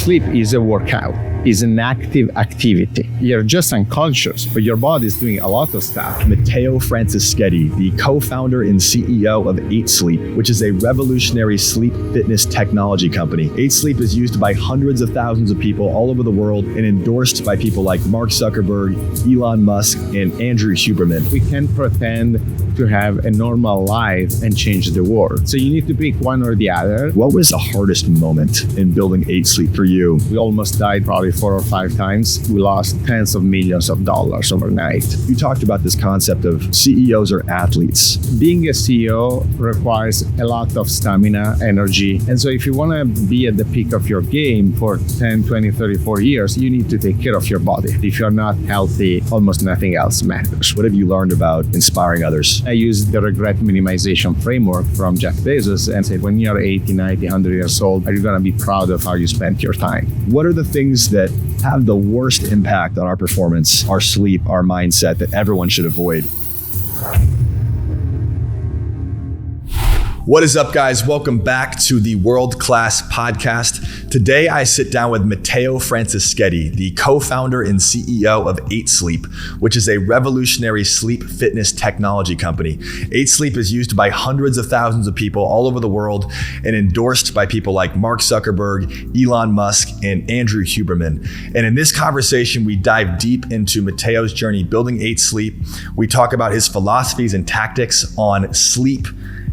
Sleep is a workout, is an active activity. You're just unconscious, but your body is doing a lot of stuff. Matteo Franceschetti, the co-founder and CEO of 8 Sleep, which is a revolutionary sleep fitness technology company. 8 Sleep is used by hundreds of thousands of people all over the world and endorsed by people like Mark Zuckerberg, Elon Musk, and Andrew Huberman. We can't pretend to have a normal life and change the world. So you need to pick one or the other. What was the hardest moment in building 8 Sleep for you? We almost died probably 4 or 5 times. We lost tens of millions of dollars overnight. You talked about this concept of CEOs are athletes. Being a CEO requires a lot of stamina, energy. And so if you want to be at the peak of your game for 10, 20, 30, 40 years, you need to take care of your body. If you're not healthy, almost nothing else matters. What have you learned about inspiring others? I use the regret minimization framework from Jeff Bezos and said, when you're 80, 90, 100 years old, are you going to be proud of how you spent your time? What are the things that have the worst impact on our performance, our sleep, our mindset that everyone should avoid? What is up, guys? Welcome back to the World Class Podcast. Today, I sit down with Matteo Franceschetti, the co-founder and CEO of 8 Sleep, which is a revolutionary sleep fitness technology company. 8 Sleep is used by hundreds of thousands of people all over the world and endorsed by people like Mark Zuckerberg, Elon Musk, and Andrew Huberman. And in this conversation, we dive deep into Matteo's journey building 8 Sleep. We talk about his philosophies and tactics on sleep,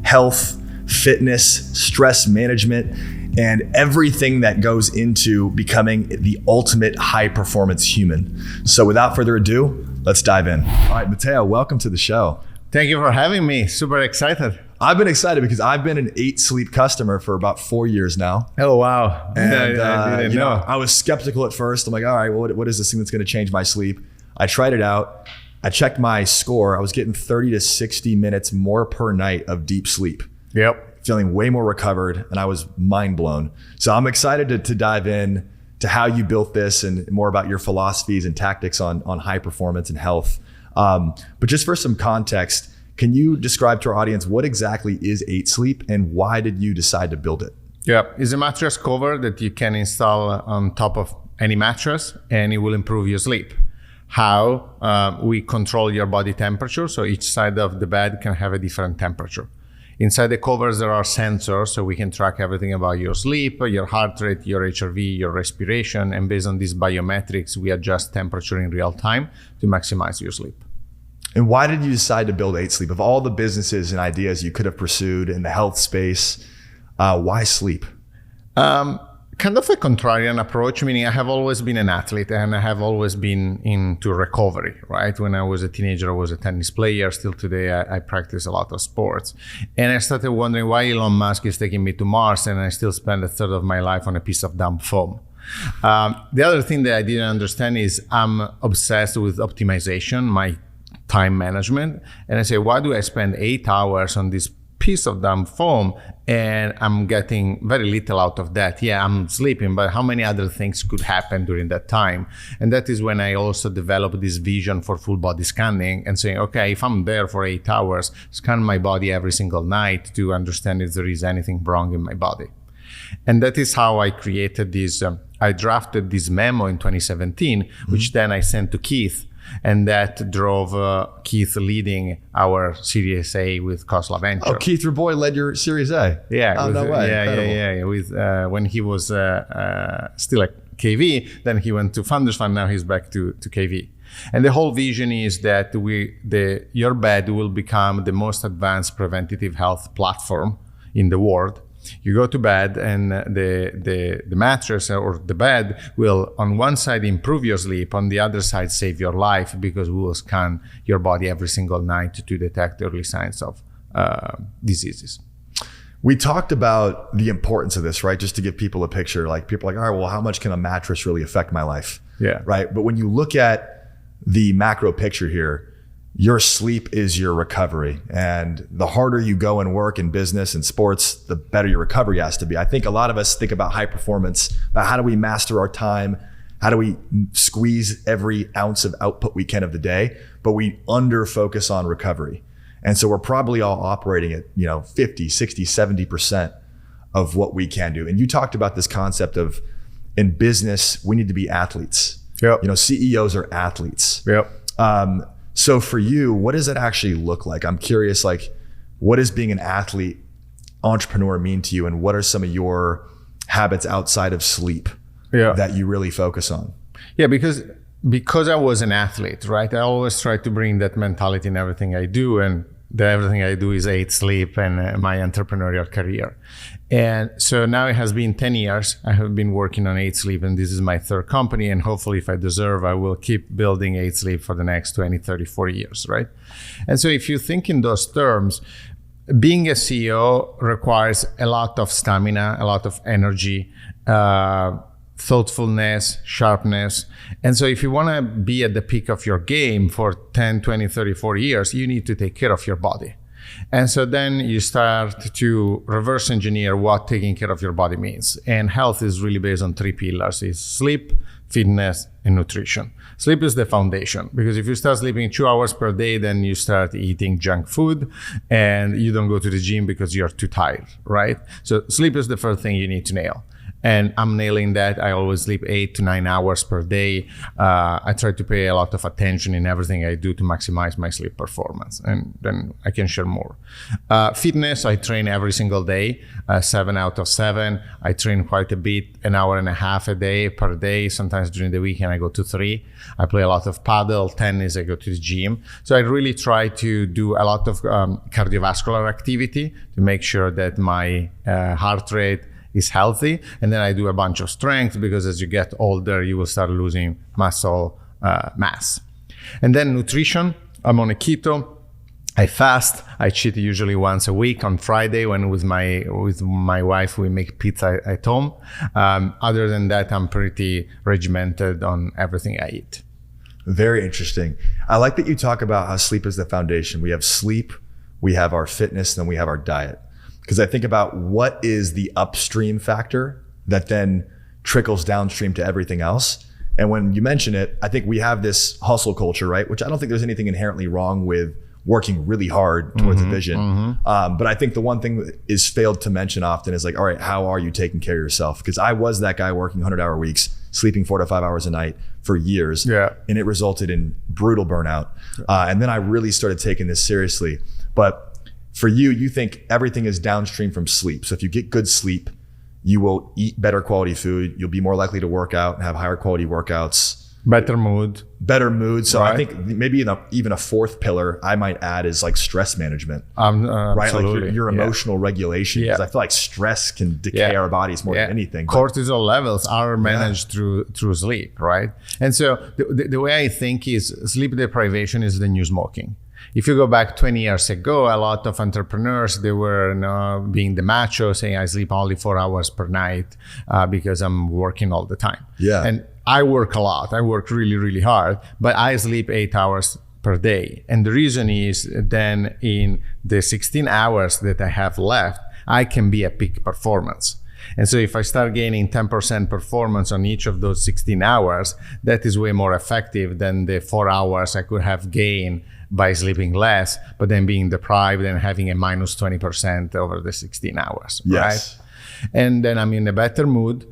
health, fitness, stress management, and everything that goes into becoming the ultimate high performance human. So without further ado, let's dive in. All right, Matteo, welcome to the show. Thank you for having me. Super excited. I've been excited because I've been an 8 Sleep customer for about 4 years now. Oh, wow. And I didn't know. I was skeptical at first. I'm like, all right, well, what is this thing that's going to change my sleep? I tried it out. I checked my score. I was getting 30 to 60 minutes more per night of deep sleep. Yep. Feeling way more recovered, and I was mind blown. So I'm excited to dive in to how you built this and more about your philosophies and tactics on high performance and health. But just for some context, can you describe to our audience what exactly is 8 Sleep and why did you decide to build it? Yeah, it's a mattress cover that you can install on top of any mattress and it will improve your sleep. How? We control your body temperature, so each side of the bed can have a different temperature. Inside the covers, there are sensors, so we can track everything about your sleep, your heart rate, your HRV, your respiration, and based on these biometrics, we adjust temperature in real time to maximize your sleep. And why did you decide to build 8 Sleep? Of all the businesses and ideas you could have pursued in the health space, why sleep? Kind of a contrarian approach, meaning I have always been an athlete and I have always been into recovery, right? When I was a teenager, I was a tennis player. Still today, I practice a lot of sports. And I started wondering why Elon Musk is taking me to Mars and I still spend a third of my life on a piece of dumb foam. The other thing that I didn't understand is I'm obsessed with optimization, my time management. And I say, why do I spend 8 hours on this piece of dumb foam and I'm getting very little out of that? Yeah, I'm sleeping, but how many other things could happen during that time? And that is when I also developed this vision for full body scanning and saying, okay, if I'm there for 8 hours, scan my body every single night to understand if there is anything wrong in my body. And that is how I created this. I drafted this memo in 2017, which then I sent to Keith. And that drove Keith leading our Series A with Khosla Venture. Oh, Keith, your boy, led your Series A. Yeah. Oh, no way. Yeah. With when he was still at KV, then he went to Founders Fund. Now he's back to KV. And the whole vision is that your bed will become the most advanced preventative health platform in the world. You go to bed and the mattress or the bed will on one side improve your sleep, on the other side save your life because we will scan your body every single night to detect early signs of diseases. We talked about the importance of this, right? Just to give people a picture, like people are like, all right, well, how much can a mattress really affect my life? Yeah. Right. But when you look at the macro picture here, your sleep is your recovery. And the harder you go and work in business and sports, the better your recovery has to be. I think a lot of us think about high performance, about how do we master our time? How do we squeeze every ounce of output we can of the day? But we under focus on recovery. And so we're probably all operating at 50, 60, 70% of what we can do. And you talked about this concept of in business, we need to be athletes. Yep. You know, CEOs are athletes. Yep. So for you, what does it actually look like? I'm curious, like, what does being an athlete, entrepreneur mean to you? And what are some of your habits outside of sleep that you really focus on? Yeah, because I was an athlete, right? I always try to bring that mentality in everything I do. And everything I do is eat, sleep, and my entrepreneurial career. And so now it has been 10 years. I have been working on Eat Sleep, and this is my third company. And hopefully, if I deserve, I will keep building Eat Sleep for the next 20, 30, 40 years, right? And so if you think in those terms, being a CEO requires a lot of stamina, a lot of energy, thoughtfulness, sharpness. And so if you want to be at the peak of your game for 10, 20, 30, 40 years, you need to take care of your body. And so then you start to reverse engineer what taking care of your body means. And health is really based on three pillars. It's sleep, fitness, and nutrition. Sleep is the foundation, because if you start sleeping 2 hours per day, then you start eating junk food and you don't go to the gym because you're too tired, right? So sleep is the first thing you need to nail. And I'm nailing that. I always sleep 8 to 9 hours per day. I try to pay a lot of attention in everything I do to maximize my sleep performance. And then I can share more. Fitness, I train every single day, 7 out of 7. I train quite a bit, an hour and a half a day per day. Sometimes during the weekend, I go to 3. I play a lot of paddle, tennis, I go to the gym. So I really try to do a lot of cardiovascular activity to make sure that my heart rate is healthy. And then I do a bunch of strength, because as you get older, you will start losing muscle mass. And then nutrition, I'm on a keto. I fast. I cheat usually once a week on Friday, when with my wife we make pizza at home. Other than that, I'm pretty regimented on everything I eat. Very interesting. I like that you talk about how sleep is the foundation. We have sleep, we have our fitness, then we have our diet. Because I think about what is the upstream factor that then trickles downstream to everything else. And when you mention it, I think we have this hustle culture, right? Which I don't think there's anything inherently wrong with working really hard towards a vision. But I think the one thing that is failed to mention often is like, all right, how are you taking care of yourself? Because I was that guy working 100-hour weeks, sleeping 4 to 5 hours a night for years. Yeah. And it resulted in brutal burnout. And then I really started taking this seriously. But for you, you think everything is downstream from sleep. So if you get good sleep, you will eat better quality food. You'll be more likely to work out and have higher quality workouts. Better mood. So right. I think maybe even a fourth pillar I might add is like stress management. Right, absolutely. Like your emotional regulation. Because I feel like stress can decay our bodies more than anything. Cortisol levels are managed through sleep, right? And so the way I think is sleep deprivation is the new smoking. If you go back 20 years ago, a lot of entrepreneurs, they were being the macho, saying I sleep only 4 hours per night because I'm working all the time. Yeah. And I work a lot. I work really, really hard, but I sleep 8 hours per day. And the reason is then in the 16 hours that I have left, I can be at peak performance. And so if I start gaining 10% performance on each of those 16 hours, that is way more effective than the 4 hours I could have gained by sleeping less, but then being deprived and having a minus 20% over the 16 hours, right? And then I'm in a better mood.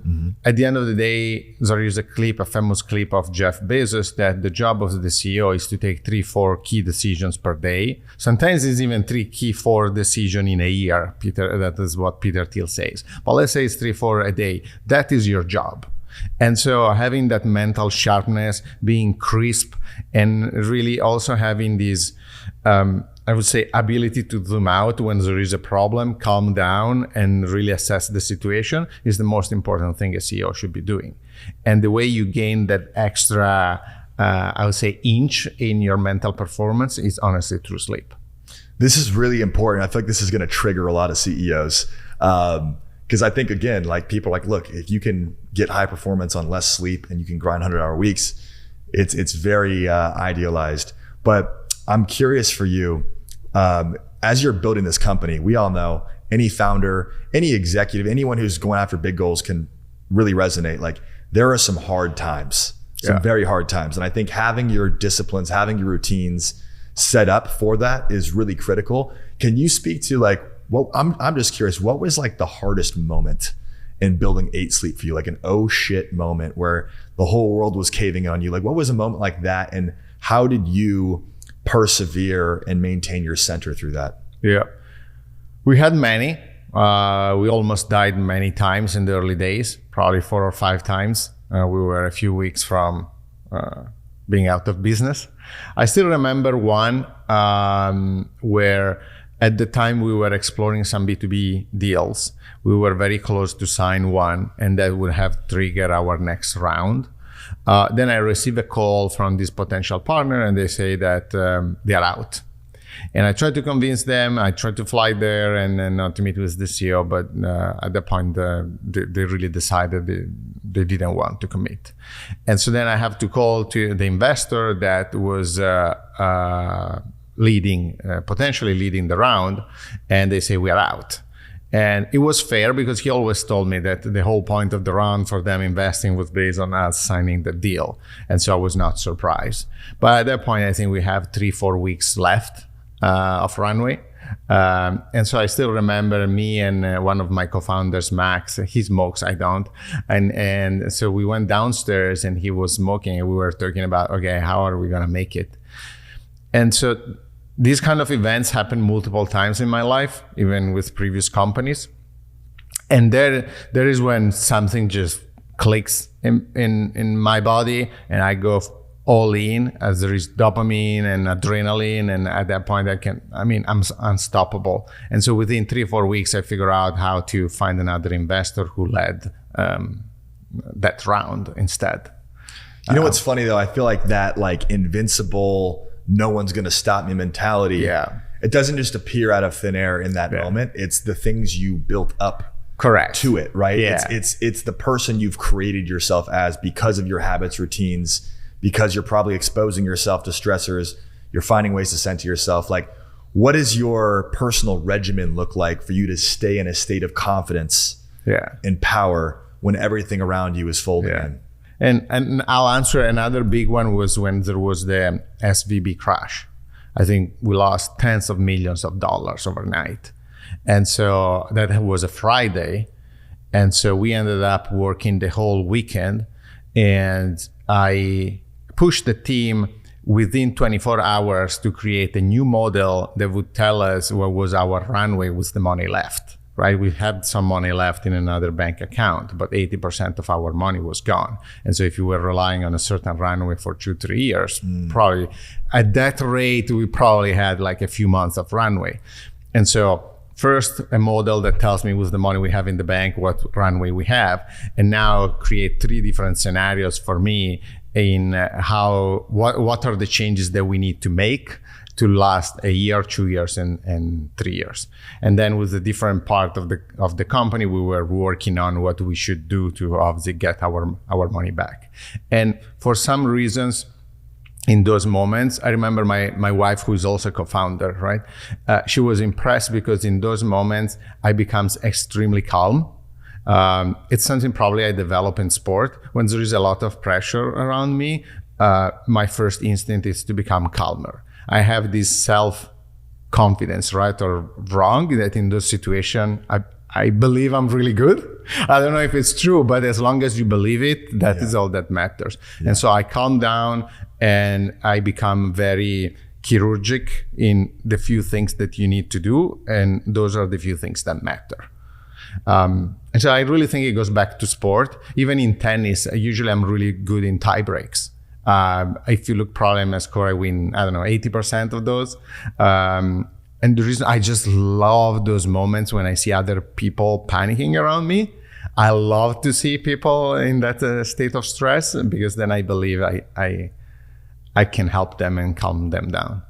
At the end of the day, there is a famous clip of Jeff Bezos that the job of the CEO is to take 3-4 key decisions per day. Sometimes it's even 4 decisions in a year, Peter. That is what Peter Thiel says. But let's say it's 3-4 a day. That is your job. And so having that mental sharpness, being crisp, and really also having this, I would say, ability to zoom out when there is a problem, calm down, and really assess the situation is the most important thing a CEO should be doing. And the way you gain that extra, I would say, inch in your mental performance is honestly through sleep. This is really important. I feel like this is going to trigger a lot of CEOs. Because I think, again, like people are like, look, if you can get high performance on less sleep and you can grind 100-hour weeks, it's very idealized. But I'm curious for you, as you're building this company, we all know any founder, any executive, anyone who's going after big goals can really resonate. Like there are some hard times, very hard times. And I think having your disciplines, having your routines set up for that is really critical. Can you speak to like, well, I'm just curious, what was like the hardest moment in building 8 Sleep for you, like an oh shit moment where the whole world was caving on you? Like, what was a moment like that, and how did you persevere and maintain your center through that? Yeah, we had many. We almost died many times in the early days, probably 4 or 5 times. We were a few weeks from being out of business. I still remember one where at the time we were exploring some B2B deals. We were very close to sign one, and that would have triggered our next round. Then I received a call from this potential partner, and they say that they are out. And I tried to convince them. I tried to fly there and not to meet with the CEO, but at that point, they really decided they didn't want to commit. And so then I have to call to the investor that was potentially leading the round, and they say we are out. And it was fair because he always told me that the whole point of the round for them investing was based on us signing the deal. And so I was not surprised. But at that point, I think we have 3-4 weeks left of runway. And so I still remember me and one of my co-founders, Max. He smokes, I don't. And so we went downstairs and he was smoking, and we were talking about, okay, how are we going to make it? And so these kind of events happen multiple times in my life, even with previous companies. And there is when something just clicks in my body, and I go all in, as there is dopamine and adrenaline. And at that point I'm unstoppable. And so within 3-4 weeks, I figure out how to find another investor who led that round instead. You know what's funny though? I feel like that like invincible, no one's going to stop me mentality. Yeah. It doesn't just appear out of thin air in that moment. It's the things you built up to it, right? Yeah. It's the person you've created yourself as because of your habits, routines, because you're probably exposing yourself to stressors. You're finding ways to center yourself. Like, what does your personal regimen look like for you to stay in a state of confidence and power when everything around you is folding in? And I'll answer another big one was when there was the SVB crash. I think we lost tens of millions of dollars overnight. And so that was a Friday. And so we ended up working the whole weekend, and I pushed the team within 24 hours to create a new model that would tell us what was our runway with the money left. Right, we had some money left in another bank account, but 80% of our money was gone. And so if you were relying on a certain runway for 2-3 years, probably at that rate, we probably had like a few months of runway. And so first, a model that tells me with the money we have in the bank, what runway we have, and now create 3 different scenarios for me in what are the changes that we need to make to last a year, 2 years, and 3 years. And then with the different part of the company, we were working on what we should do to obviously get our money back. And for some reasons, in those moments, I remember my wife, who is also co-founder, right? She was impressed because in those moments, I become extremely calm. It's something probably I develop in sport. When there is a lot of pressure around me, my first instinct is to become calmer. I have this self-confidence, right or wrong, that in those situations, I believe I'm really good. I don't know if it's true, but as long as you believe it, that is all that matters. And so I calm down and I become very chirurgic in the few things that you need to do. And those are the few things that matter. And so I really think it goes back to sport. Even in tennis, usually I'm really good in tie breaks. If you look probably in my score, I win, 80% of those. And the reason I just love those moments when I see other people panicking around me. I love to see people in that state of stress, because then I believe I can help them and calm them down.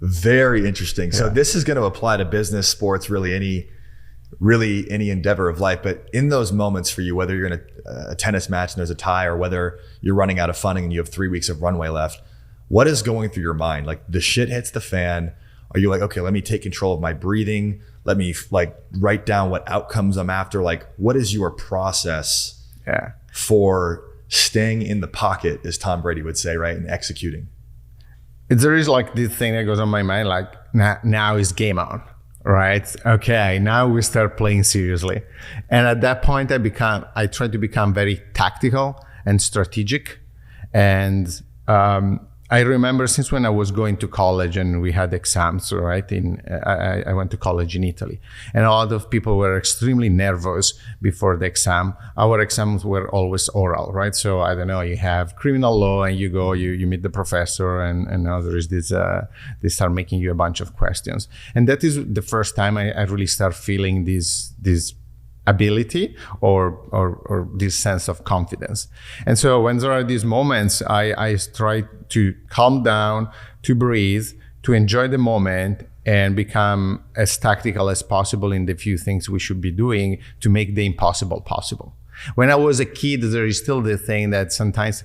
Very interesting. So this is going to apply to business, sports, really any endeavor of life. But in those moments for you, whether you're in a tennis match and there's a tie, or whether you're running out of funding and you have 3 weeks of runway left, what is going through your mind? Like, the shit hits the fan. Are you like, okay, let me take control of my breathing. Let me like write down what outcomes I'm after. Like, what is your process for staying in the pocket, as Tom Brady would say, right? And executing. There is like this thing that goes on my mind, like now is game on. right? Okay, now we start playing seriously. And at that point, I tried to become very tactical and strategic. And I remember since when I was going to college and we had exams, right? I went to college in Italy, and a lot of people were extremely nervous before the exam. Our exams were always oral, right? So I don't know, you have criminal law and you go, you meet the professor, and now there is this, they start making you a bunch of questions. And that is the first time I really start feeling this ability or this sense of confidence. And so when there are these moments, I try to calm down, to breathe, to enjoy the moment, and become as tactical as possible in the few things we should be doing to make the impossible possible. When I was a kid, there is still the thing that sometimes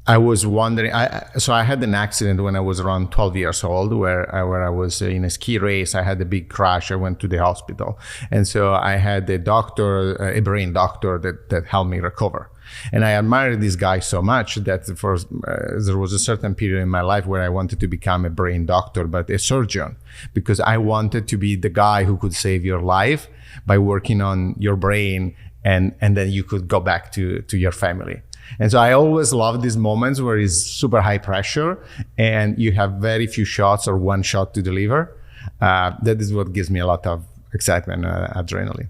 I was wondering, so I had an accident when I was around 12 years old where I was in a ski race. I had a big crash. I went to the hospital. And so I had a doctor, a brain doctor that helped me recover. And I admired this guy so much that there was a certain period in my life where I wanted to become a brain doctor, but a surgeon, because I wanted to be the guy who could save your life by working on your brain, and then you could go back to your family. And so I always love these moments where it's super high pressure and you have very few shots or one shot to deliver. That is what gives me a lot of excitement, adrenaline.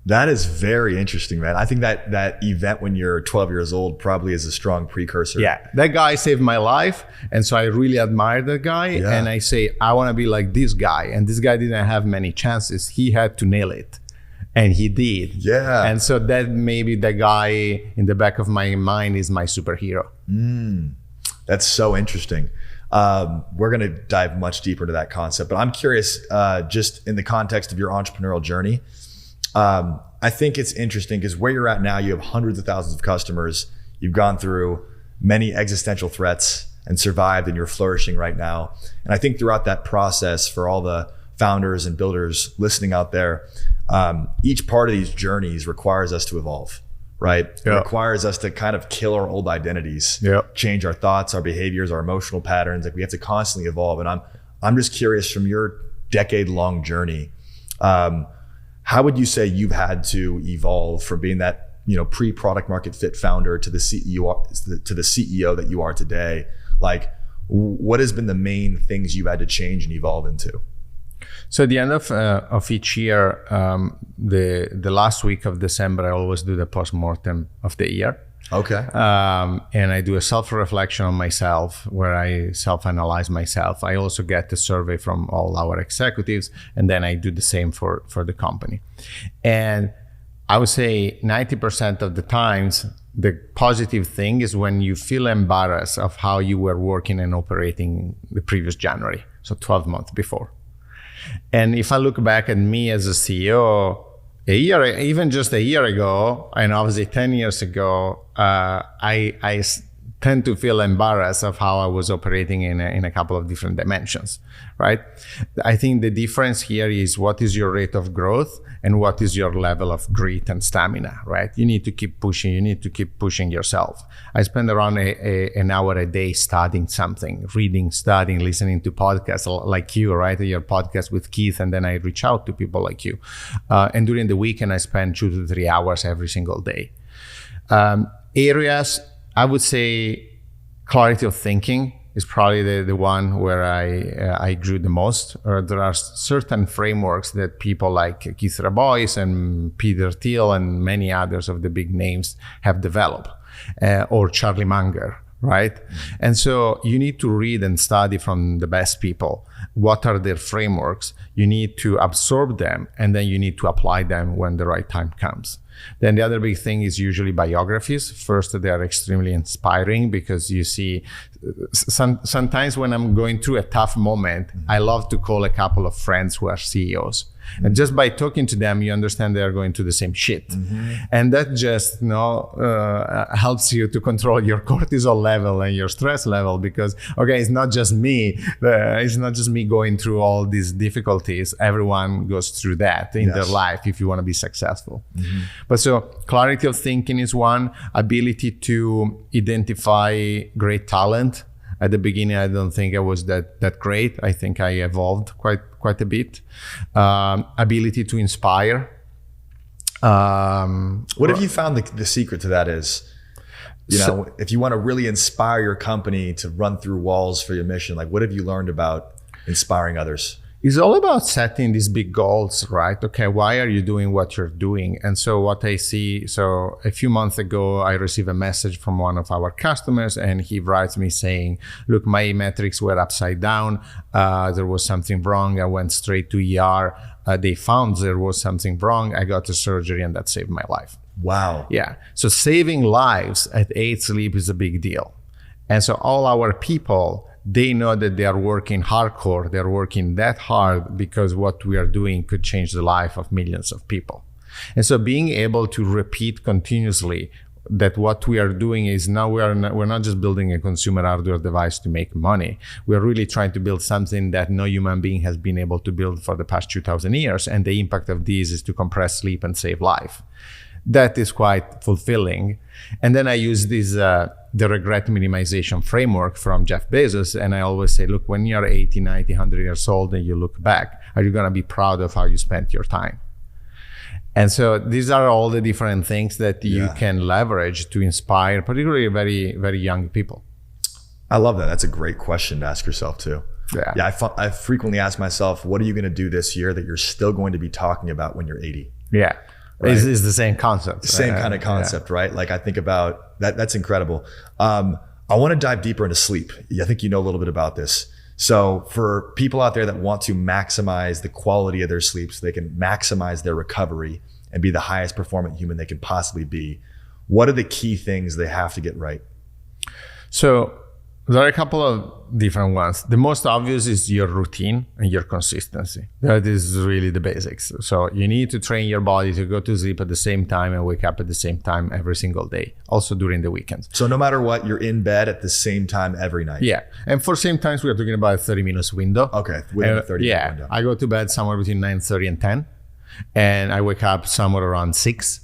That is very interesting, man. I think that event when you're 12 years old probably is a strong precursor. Yeah, that guy saved my life. And so I really admire that guy. Yeah. And I say, I want to be like this guy. And this guy didn't have many chances. He had to nail it. And he did. Yeah. And so that maybe the guy in the back of my mind is my superhero. That's so interesting. We're going to dive much deeper into that concept, but I'm curious, just in the context of your entrepreneurial journey, I think it's interesting because where you're at now, you have hundreds of thousands of customers. You've gone through many existential threats and survived, and you're flourishing right now. And I think throughout that process, for all the founders and builders listening out there, each part of these journeys requires us to evolve, right? It requires us to kind of kill our old identities, change our thoughts, our behaviors, our emotional patterns. Like we have to constantly evolve. And I'm just curious, from your decade-long journey, how would you say you've had to evolve from being that, pre-product market fit founder to the CEO that you are today? Like, what has been the main things you've had to change and evolve into? So at the end of each year, the last week of December, I always do the postmortem of the year. Okay. And I do a self-reflection on myself where I self-analyze myself. I also get a survey from all our executives, and then I do the same for the company. And I would say 90% of the times, the positive thing is when you feel embarrassed of how you were working and operating the previous January, so 12 months before. And if I look back at me as a CEO, even just a year ago, and obviously 10 years ago, I tend to feel embarrassed of how I was operating in a couple of different dimensions, right? I think the difference here is what is your rate of growth and what is your level of grit and stamina, right? You need to keep pushing. You need to keep pushing yourself. I spend around an hour a day studying something, reading, studying, listening to podcasts like you, right? Your podcast with Keith, and then I reach out to people like you. And during the weekend, I spend 2 to 3 hours every single day. Areas, I would say clarity of thinking is probably the one where I grew the most. There are certain frameworks that people like Keith Rabois and Peter Thiel and many others of the big names have developed, or Charlie Munger, right? And so you need to read and study from the best people. What are their frameworks? You need to absorb them, and then you need to apply them when the right time comes. Then the other big thing is usually biographies. First, they are extremely inspiring because you see, sometimes when I'm going through a tough moment, I love to call a couple of friends who are CEOs. And just by talking to them, you understand they are going through the same shit. And that just helps you to control your cortisol level and your stress level, because, okay, it's not just me. It's not just me going through all these difficulties. Everyone goes through that in their life if you want to be successful. But so clarity of thinking is one, ability to identify great talent. At the beginning, I don't think I was that great. I think I evolved quite a bit. Ability to inspire. What have you found the secret to that is? If you want to really inspire your company to run through walls for your mission, like what have you learned about inspiring others? It's all about setting these big goals, right? Okay, why are you doing what you're doing? And so what I see, so a few months ago, I received a message from one of our customers, and he writes me saying, look, my metrics were upside down. There was something wrong. I went straight to ER. They found there was something wrong. I got to surgery, and that saved my life. Wow. Yeah. So saving lives at 8 Sleep is a big deal. And so all our people, they know that they are working hardcore. They're working that hard because what we are doing could change the life of millions of people. And so being able to repeat continuously that what we are doing is now we're not just building a consumer hardware device to make money. We're really trying to build something that no human being has been able to build for the past 2,000 years. And the impact of this is to compress sleep and save life. That is quite fulfilling. And then I use this the regret minimization framework from Jeff Bezos. And I always say, look, when you're 80, 90, 100 years old and you look back, are you going to be proud of how you spent your time? And so these are all the different things that you can leverage to inspire, particularly very, very young people. I love that. That's a great question to ask yourself too. Yeah. I frequently ask myself, what are you going to do this year that you're still going to be talking about when you're 80? Yeah. Right? It's the same concept. Same kind of concept, right? Like I think about that. That's incredible. I want to dive deeper into sleep. I think you know a little bit about this. So for people out there that want to maximize the quality of their sleep so they can maximize their recovery and be the highest performing human they can possibly be, what are the key things they have to get right? So there are a couple of different ones. The most obvious is your routine and your consistency. That is really the basics. So you need to train your body to go to sleep at the same time and wake up at the same time every single day, also during the weekends. So no matter what, you're in bed at the same time every night? Yeah. And for same times, we are talking about a 30 minutes window. Okay. Within a 30-minute window. I go to bed somewhere between 9:30 and 10. And I wake up somewhere around 6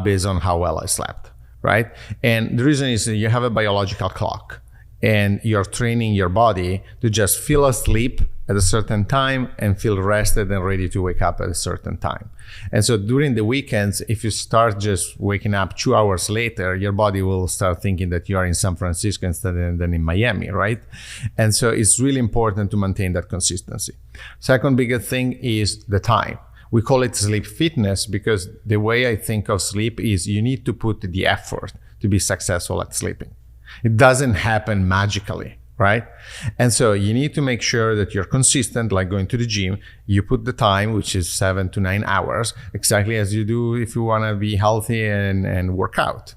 based on how well I slept, right? And the reason is that you have a biological clock. And you're training your body to just feel asleep at a certain time and feel rested and ready to wake up at a certain time. And so during the weekends, if you start just waking up 2 hours later, your body will start thinking that you are in San Francisco instead of than in Miami, right? And so it's really important to maintain that consistency. Second biggest thing is the time. We call it sleep fitness because the way I think of sleep is you need to put the effort to be successful at sleeping. It doesn't happen magically, right? And so you need to make sure that you're consistent, like going to the gym. You put the time, which is 7 to 9 hours, exactly as you do if you want to be healthy and work out.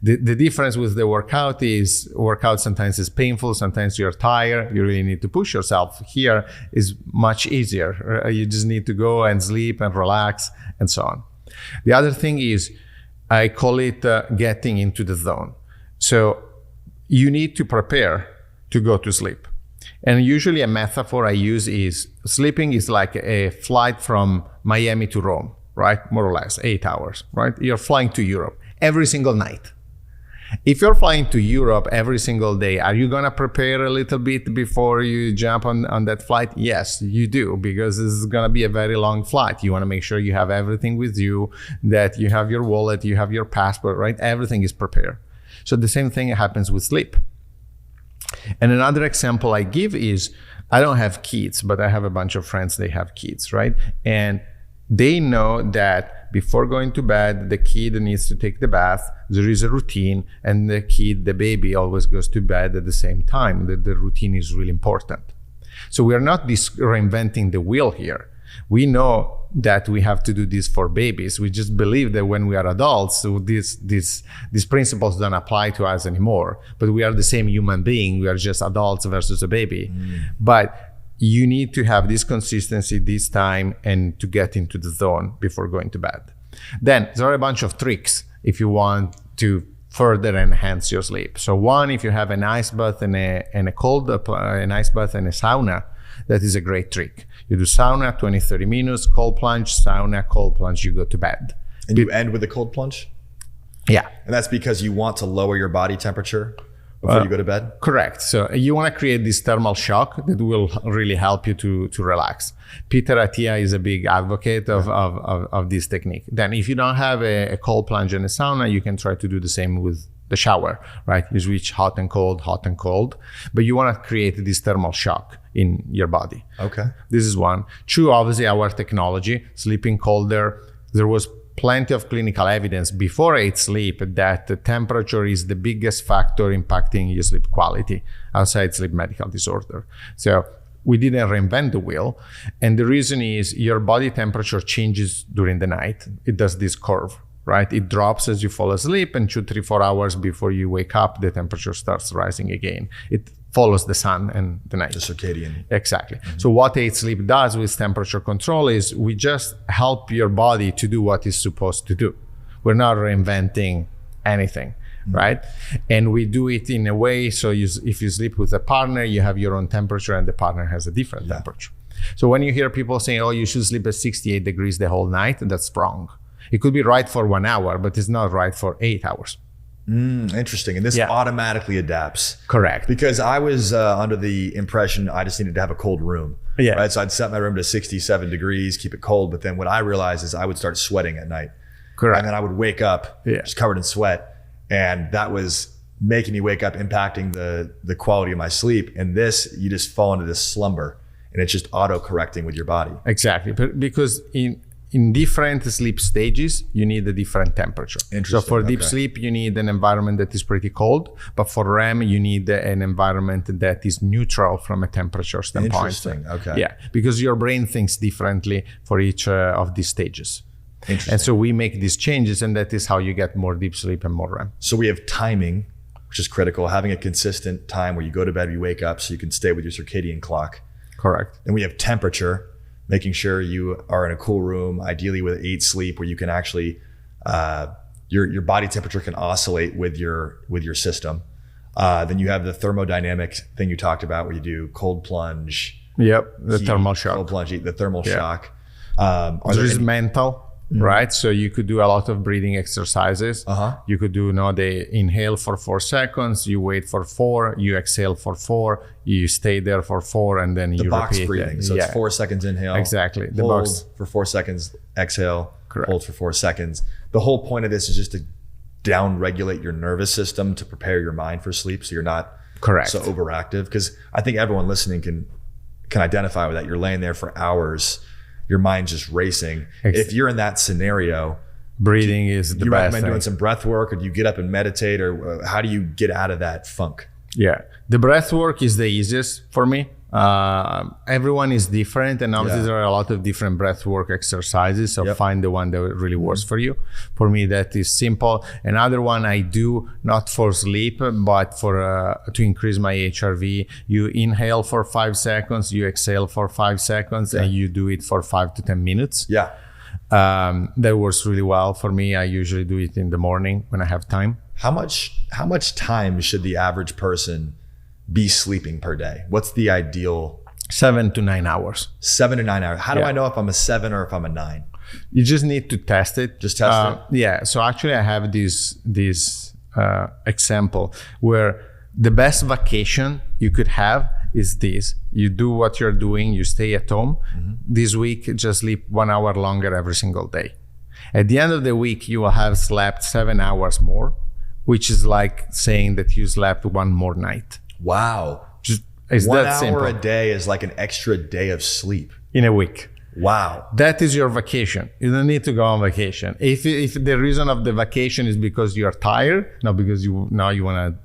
The difference with the workout is sometimes is painful, sometimes you're tired, you really need to push yourself. Here is much easier. You just need to go and sleep and relax and so on. The other thing is, I call it getting into the zone. So you need to prepare to go to sleep. And usually a metaphor I use is sleeping is like a flight from Miami to Rome, right? More or less 8 hours, right? You're flying to Europe every single night. If you're flying to Europe every single day, are you going to prepare a little bit before you jump on that flight? Yes, you do, because this is going to be a very long flight. You want to make sure you have everything with you, that you have your wallet, you have your passport, right? Everything is prepared. So the same thing happens with sleep. And another example I give is, I don't have kids, but I have a bunch of friends, they have kids, right? And they know that before going to bed, the kid needs to take the bath. There is a routine, and the baby always goes to bed at the same time. The routine is really important. So we are not reinventing the wheel here. We know that we have to do this for babies. We just believe that when we are adults, so these principles don't apply to us anymore. But we are the same human being. We are just adults versus a baby. But you need to have this consistency, this time, and to get into the zone before going to bed. Then there are a bunch of tricks if you want to further enhance your sleep. So one, if you have an ice bath and an ice bath and a sauna, that is a great trick. You do sauna, 20, 30 minutes, cold plunge, sauna, cold plunge, you go to bed. And you end with a cold plunge? Yeah. And that's because you want to lower your body temperature? before you go to bed? Correct. So you want to create this thermal shock that will really help you to relax. Peter Attia is a big advocate of this technique. Then if you don't have a cold plunge and a sauna, you can try to do the same with the shower, right? You switch hot and cold, but you want to create this thermal shock in your body. Okay. This is one. Two, obviously our technology, sleeping colder. There was plenty of clinical evidence before 8 Sleep that the temperature is the biggest factor impacting your sleep quality outside sleep medical disorder. So we didn't reinvent the wheel. And the reason is your body temperature changes during the night. It does this curve, right? It drops as you fall asleep, and 2, 3, 4 hours before you wake up, the temperature starts rising again. It follows the sun and the night. The circadian. Exactly. Mm-hmm. So what 8 Sleep does with temperature control is we just help your body to do what it's supposed to do. We're not reinventing anything, right? And we do it in a way so if you sleep with a partner, you have your own temperature and the partner has a different temperature. So when you hear people saying, oh, you should sleep at 68 degrees the whole night, that's wrong. It could be right for 1 hour, but it's not right for 8 hours. Interesting. And this automatically adapts. Correct. Because I was under the impression I just needed to have a cold room. Yeah. Right. So I'd set my room to 67 degrees, keep it cold. But then what I realized is I would start sweating at night. Correct. And then I would wake up just covered in sweat. And that was making me wake up, impacting the quality of my sleep. And this, you just fall into this slumber and it's just auto-correcting with your body. Exactly. Because in different sleep stages, you need a different temperature. So for deep sleep, you need an environment that is pretty cold. But for REM, you need an environment that is neutral from a temperature standpoint. Interesting. Okay. Yeah, because your brain thinks differently for each of these stages. Interesting. And so we make these changes, and that is how you get more deep sleep and more REM. So we have timing, which is critical, having a consistent time where you go to bed, you wake up, so you can stay with your circadian clock. Correct. And we have temperature, making sure you are in a cool room, ideally with 8 Sleep, where you can actually, your body temperature can oscillate with your system. Then you have the thermodynamic thing you talked about, where you do cold plunge. Yep, the heat, thermal shock. Cold plunge, the thermal shock. There is mental. Right? So you could do a lot of breathing exercises. You could do the inhale for 4 seconds, you wait for 4, you exhale for 4, you stay there for 4, and then you box repeat breathing. it. So it's 4 seconds inhale. Exactly. The hold box for 4 seconds, exhale, Correct. Hold for 4 seconds. The whole point of this is just to down regulate your nervous system to prepare your mind for sleep, so you're not Correct. so overactive. Because I think everyone listening can identify with that. You're laying there for hours, your mind's just racing. If you're in that scenario, breathing is the best. You recommend doing some breath work, or do you get up and meditate, or how do you get out of that funk? Yeah, the breath work is the easiest for me. Everyone is different, and obviously there are a lot of different breath work exercises, so find the one that really works for you. For me, that is simple. Another one I do, not for sleep, but for to increase my HRV. You inhale for 5 seconds, you exhale for 5 seconds, and you do it for 5 to 10 minutes. That works really well for me. I usually do it in the morning when I have time. How much time should the average person be sleeping per day? What's the ideal? 7 to 9 hours. 7 to 9 hours. How do I know if I'm a 7 or if I'm a 9? You just need to test it. Just test it? Yeah. So actually I have this example where the best vacation you could have is this. You do what you're doing, you stay at home. This week, just sleep 1 hour longer every single day. At the end of the week, you will have slept 7 hours more, which is like saying that you slept 1 more night. Wow. It's 1 that hour simple. a day is like an extra day of sleep. In a week. Wow. That is your vacation. You don't need to go on vacation. If the reason of the vacation is because you are tired, not because you want to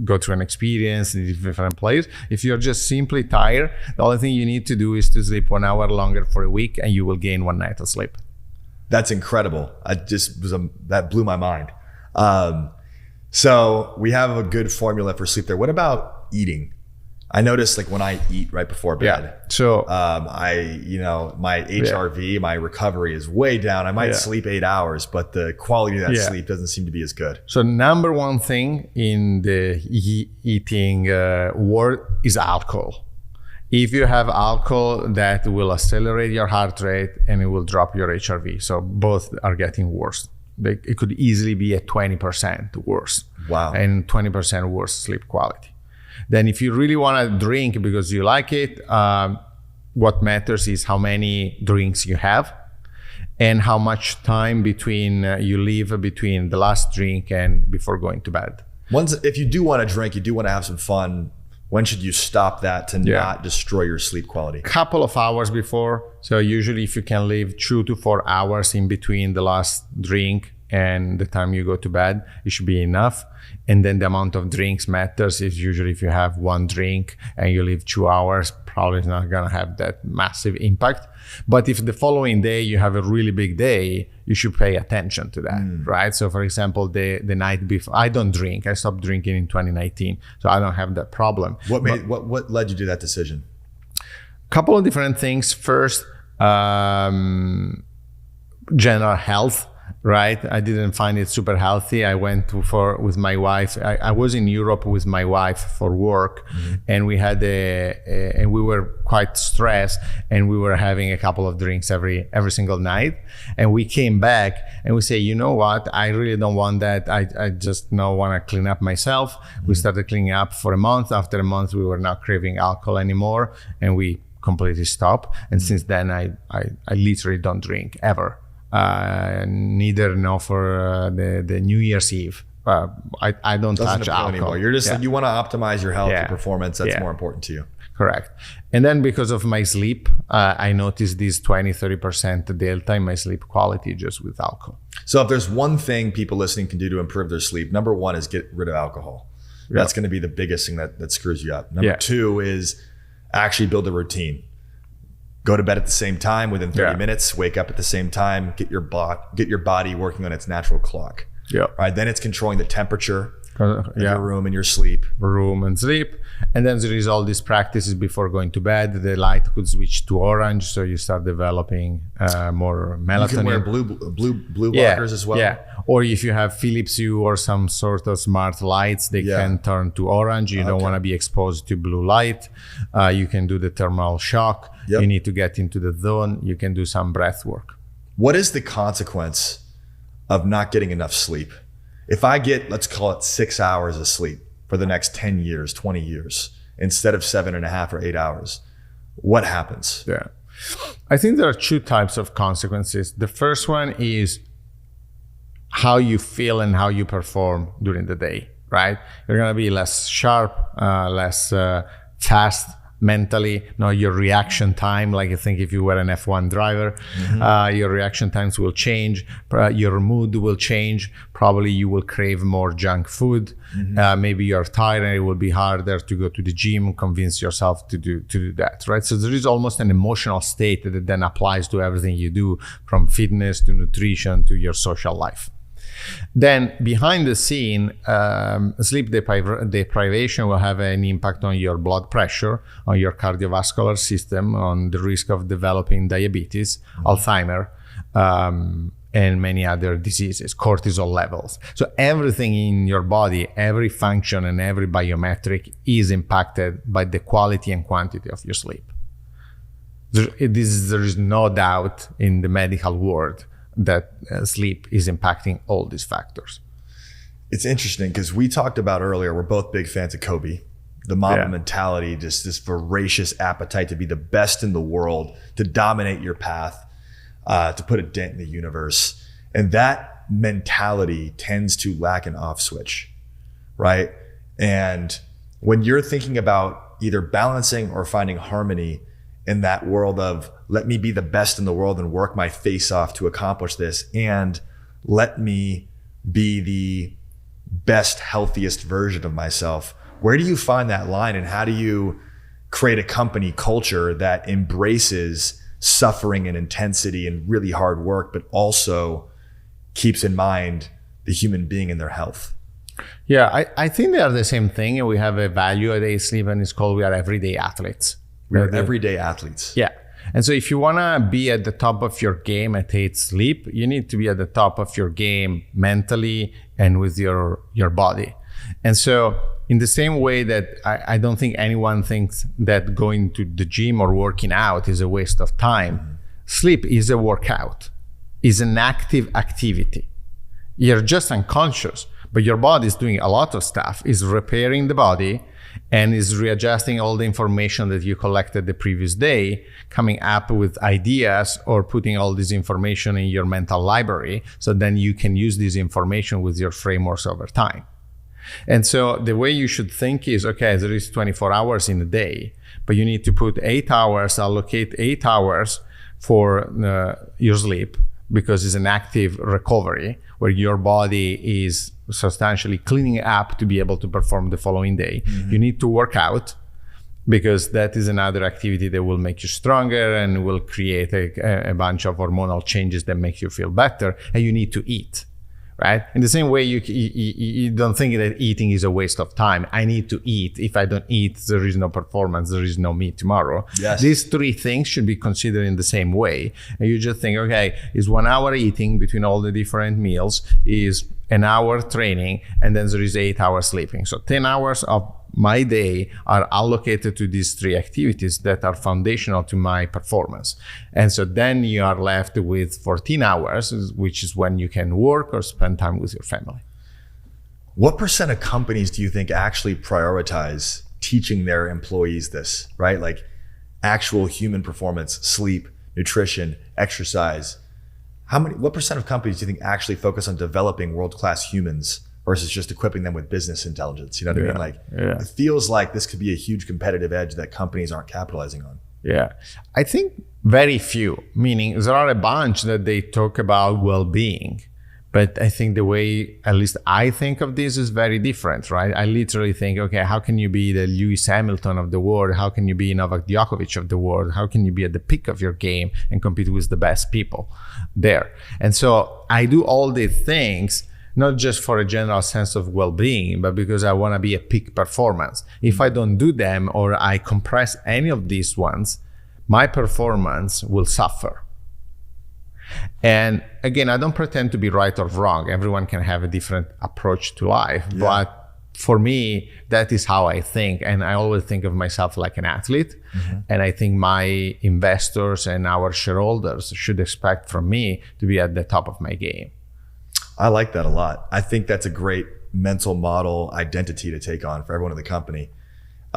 go to an experience in a different place. If you're just simply tired, the only thing you need to do is to sleep 1 hour longer for a week, and you will gain 1 night of sleep. That's incredible. That blew my mind. So we have a good formula for sleep there. What about eating? I notice like when I eat right before bed, so my HRV, my recovery is way down. I might sleep 8 hours, but the quality of that sleep doesn't seem to be as good. So number one thing in the eating world is alcohol. If you have alcohol, that will accelerate your heart rate and it will drop your HRV. So both are getting worse. it could easily be at 20% worse. Wow. And 20% worse sleep quality. Then if you really want to drink because you like it, what matters is how many drinks you have and how much time between you leave between the last drink and before going to bed. If you do want to drink, you do want to have some fun, when should you stop that to not destroy your sleep quality? Couple of hours before. So usually if you can leave 2 to 4 hours in between the last drink and the time you go to bed, it should be enough. And then the amount of drinks matters. Is usually if you have 1 drink and you leave 2 hours, probably it's not gonna have that massive impact. But if the following day you have a really big day, you should pay attention to that, right? So for example, the night before, I don't drink. I stopped drinking in 2019, so I don't have that problem. What led you to that decision? Couple of different things. First, general health. Right, I didn't find it super healthy. I went with my wife. I was in Europe with my wife for work, and we had and we were quite stressed, and we were having a couple of drinks every single night. And we came back, and we say, you know what? I really don't want that. I just now want to clean up myself. We started cleaning up for a month. After a month, we were not craving alcohol anymore, and we completely stopped. And since then, I literally don't drink ever. Neither for the New Year's Eve. I don't touch alcohol anymore. You're just like, you want to optimize your health, your performance. That's more important to you. Correct. And then because of my sleep, I noticed this 20-30% delta in my sleep quality just with alcohol. So if there's one thing people listening can do to improve their sleep, number 1 is get rid of alcohol. That's going to be the biggest thing that screws you up. Number 2 is actually build a routine. Go to bed at the same time within 30 minutes, wake up at the same time, get your body working on its natural clock. Yeah. Right. Then it's controlling the temperature of your room and your sleep. Room and sleep. And then there is all these practices before going to bed. The light could switch to orange, so you start developing more melatonin. You can wear blue blockers as well. Yeah. Or if you have Philips Hue or some sort of smart lights, they can turn to orange. You don't want to be exposed to blue light. You can do the thermal shock. Yep. You need to get into the zone. You can do some breath work. What is the consequence of not getting enough sleep? If I get, let's call it 6 hours of sleep for the next 10 years, 20 years, instead of 7.5 or 8 hours, what happens? Yeah. I think there are 2 types of consequences. The first one is how you feel and how you perform during the day, right? You're going to be less sharp, less fast mentally. Your reaction time, like I think if you were an F1 driver, your reaction times will change. Your mood will change. Probably you will crave more junk food. Maybe you're tired and it will be harder to go to the gym, convince yourself to do that, right? So there is almost an emotional state that then applies to everything you do, from fitness to nutrition to your social life. Then behind the scene, sleep deprivation will have an impact on your blood pressure, on your cardiovascular system, on the risk of developing diabetes, Alzheimer, and many other diseases, cortisol levels. So everything in your body, every function and every biometric is impacted by the quality and quantity of your sleep. There is no doubt in the medical world that sleep is impacting all these factors. It's interesting because we talked about earlier, we're both big fans of Kobe. The Mamba mentality, just this voracious appetite to be the best in the world, to dominate your path, to put a dent in the universe. And that mentality tends to lack an off switch, right? And when you're thinking about either balancing or finding harmony in that world of let me be the best in the world and work my face off to accomplish this, and let me be the best, healthiest version of myself, where do you find that line, and how do you create a company culture that embraces suffering and intensity and really hard work, but also keeps in mind the human being and their health? Yeah, I think they are the same thing, and we have a value at A-Sleep, and it's called we are everyday athletes. We're everyday athletes. Yeah. And so if you want to be at the top of your game at A-Sleep, you need to be at the top of your game mentally and with your body. And so in the same way that I don't think anyone thinks that going to the gym or working out is a waste of time, sleep is a workout, is an active activity. You're just unconscious, but your body is doing a lot of stuff, is repairing the body and is readjusting all the information that you collected the previous day, coming up with ideas or putting all this information in your mental library. So then you can use this information with your frameworks over time. And so the way you should think is, okay, there is 24 hours in a day, but you need to put 8 hours, allocate 8 hours for your sleep, because it's an active recovery where your body is substantially cleaning up to be able to perform the following day. Mm-hmm. You need to work out, because that is another activity that will make you stronger and will create a bunch of hormonal changes that make you feel better. And you need to eat, right? In the same way, you don't think that eating is a waste of time. I need to eat. If I don't eat, there is no performance, there is no me tomorrow. Yes. These three things should be considered in the same way. And you just think, okay, is 1 hour eating between all the different meals, is an hour training, and then there is 8 hours sleeping. So 10 hours of my day are allocated to these three activities that are foundational to my performance. And so then you are left with 14 hours, which is when you can work or spend time with your family. What percent of companies do you think actually prioritize teaching their employees this, right? Like actual human performance, sleep, nutrition, exercise. What percent of companies do you think actually focus on developing world-class humans versus just equipping them with business intelligence? You know what I mean? It feels like this could be a huge competitive edge that companies aren't capitalizing on. Yeah, I think very few, meaning there are a bunch that they talk about well-being, but I think the way, at least I think of this, is very different, right? I literally think, okay, how can you be the Lewis Hamilton of the world? How can you be Novak Djokovic of the world? How can you be at the peak of your game and compete with the best people there? And so I do all these things, not just for a general sense of well-being, but because I want to be a peak performance. If I don't do them, or I compress any of these ones, my performance will suffer. And again, I don't pretend to be right or wrong. Everyone can have a different approach to life. Yeah. But for me, that is how I think. And I always think of myself like an athlete. Mm-hmm. And I think my investors and our shareholders should expect from me to be at the top of my game. I like that a lot. I think that's a great mental model identity to take on for everyone in the company.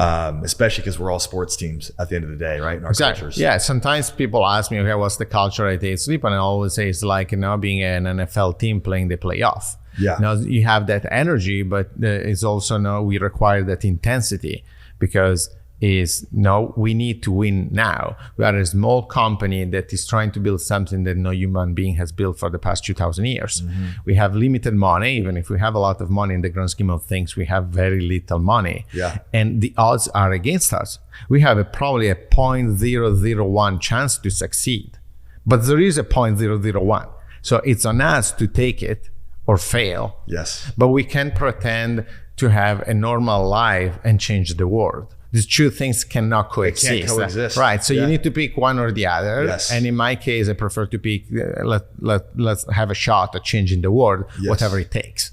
Especially because we're all sports teams at the end of the day, right? In our cultures. Yeah, sometimes people ask me, okay, what's the culture at 8 Sleep? And I always say it's like, being an NFL team playing the playoff. Yeah. Now you have that energy, but it's also we require that intensity, because we need to win now. We are a small company that is trying to build something that no human being has built for the past 2,000 years. Mm-hmm. We have limited money. Even if we have a lot of money in the grand scheme of things, we have very little money. Yeah. And the odds are against us. We have probably a 0.001 chance to succeed, but there is a 0.001. So it's on us to take it or fail. Yes. But we can pretend to have a normal life and change the world. These two things cannot coexist. They can't coexist. Right. So you need to pick one or the other. Yes. And in my case, I prefer to pick, let's have a shot at changing the world, whatever it takes.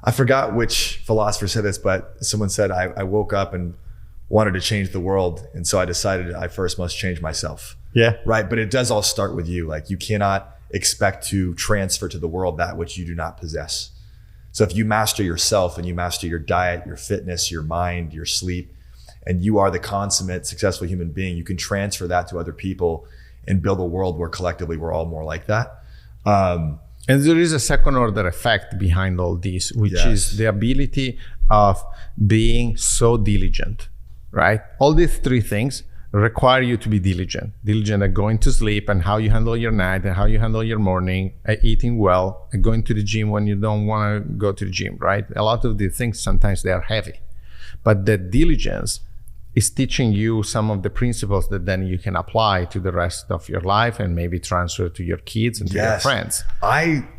I forgot which philosopher said this, but someone said, I woke up and wanted to change the world. And so I decided I first must change myself. Yeah. Right. But it does all start with you. Like, you cannot expect to transfer to the world that which you do not possess. So if you master yourself and you master your diet, your fitness, your mind, your sleep, and you are the consummate successful human being, you can transfer that to other people and build a world where collectively we're all more like that. And there is a second order effect behind all this, which is the ability of being so diligent, right? All these three things require you to be diligent at going to sleep and how you handle your night and how you handle your morning, eating well, and going to the gym when you don't want to go to the gym, right? A lot of these things, sometimes they are heavy, but the diligence is teaching you some of the principles that then you can apply to the rest of your life and maybe transfer to your kids and to your friends.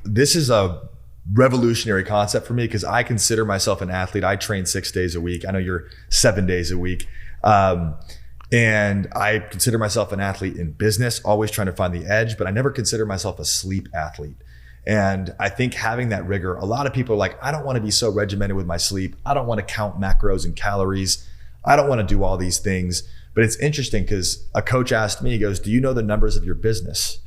This is a revolutionary concept for me, because I consider myself an athlete. I train 6 days a week. I know you're 7 days a week. And I consider myself an athlete in business, always trying to find the edge, but I never consider myself a sleep athlete. And I think having that rigor, a lot of people are like, I don't want to be so regimented with my sleep. I don't want to count macros and calories. I don't want to do all these things. But it's interesting because a coach asked me, he goes, do you know the numbers of your business?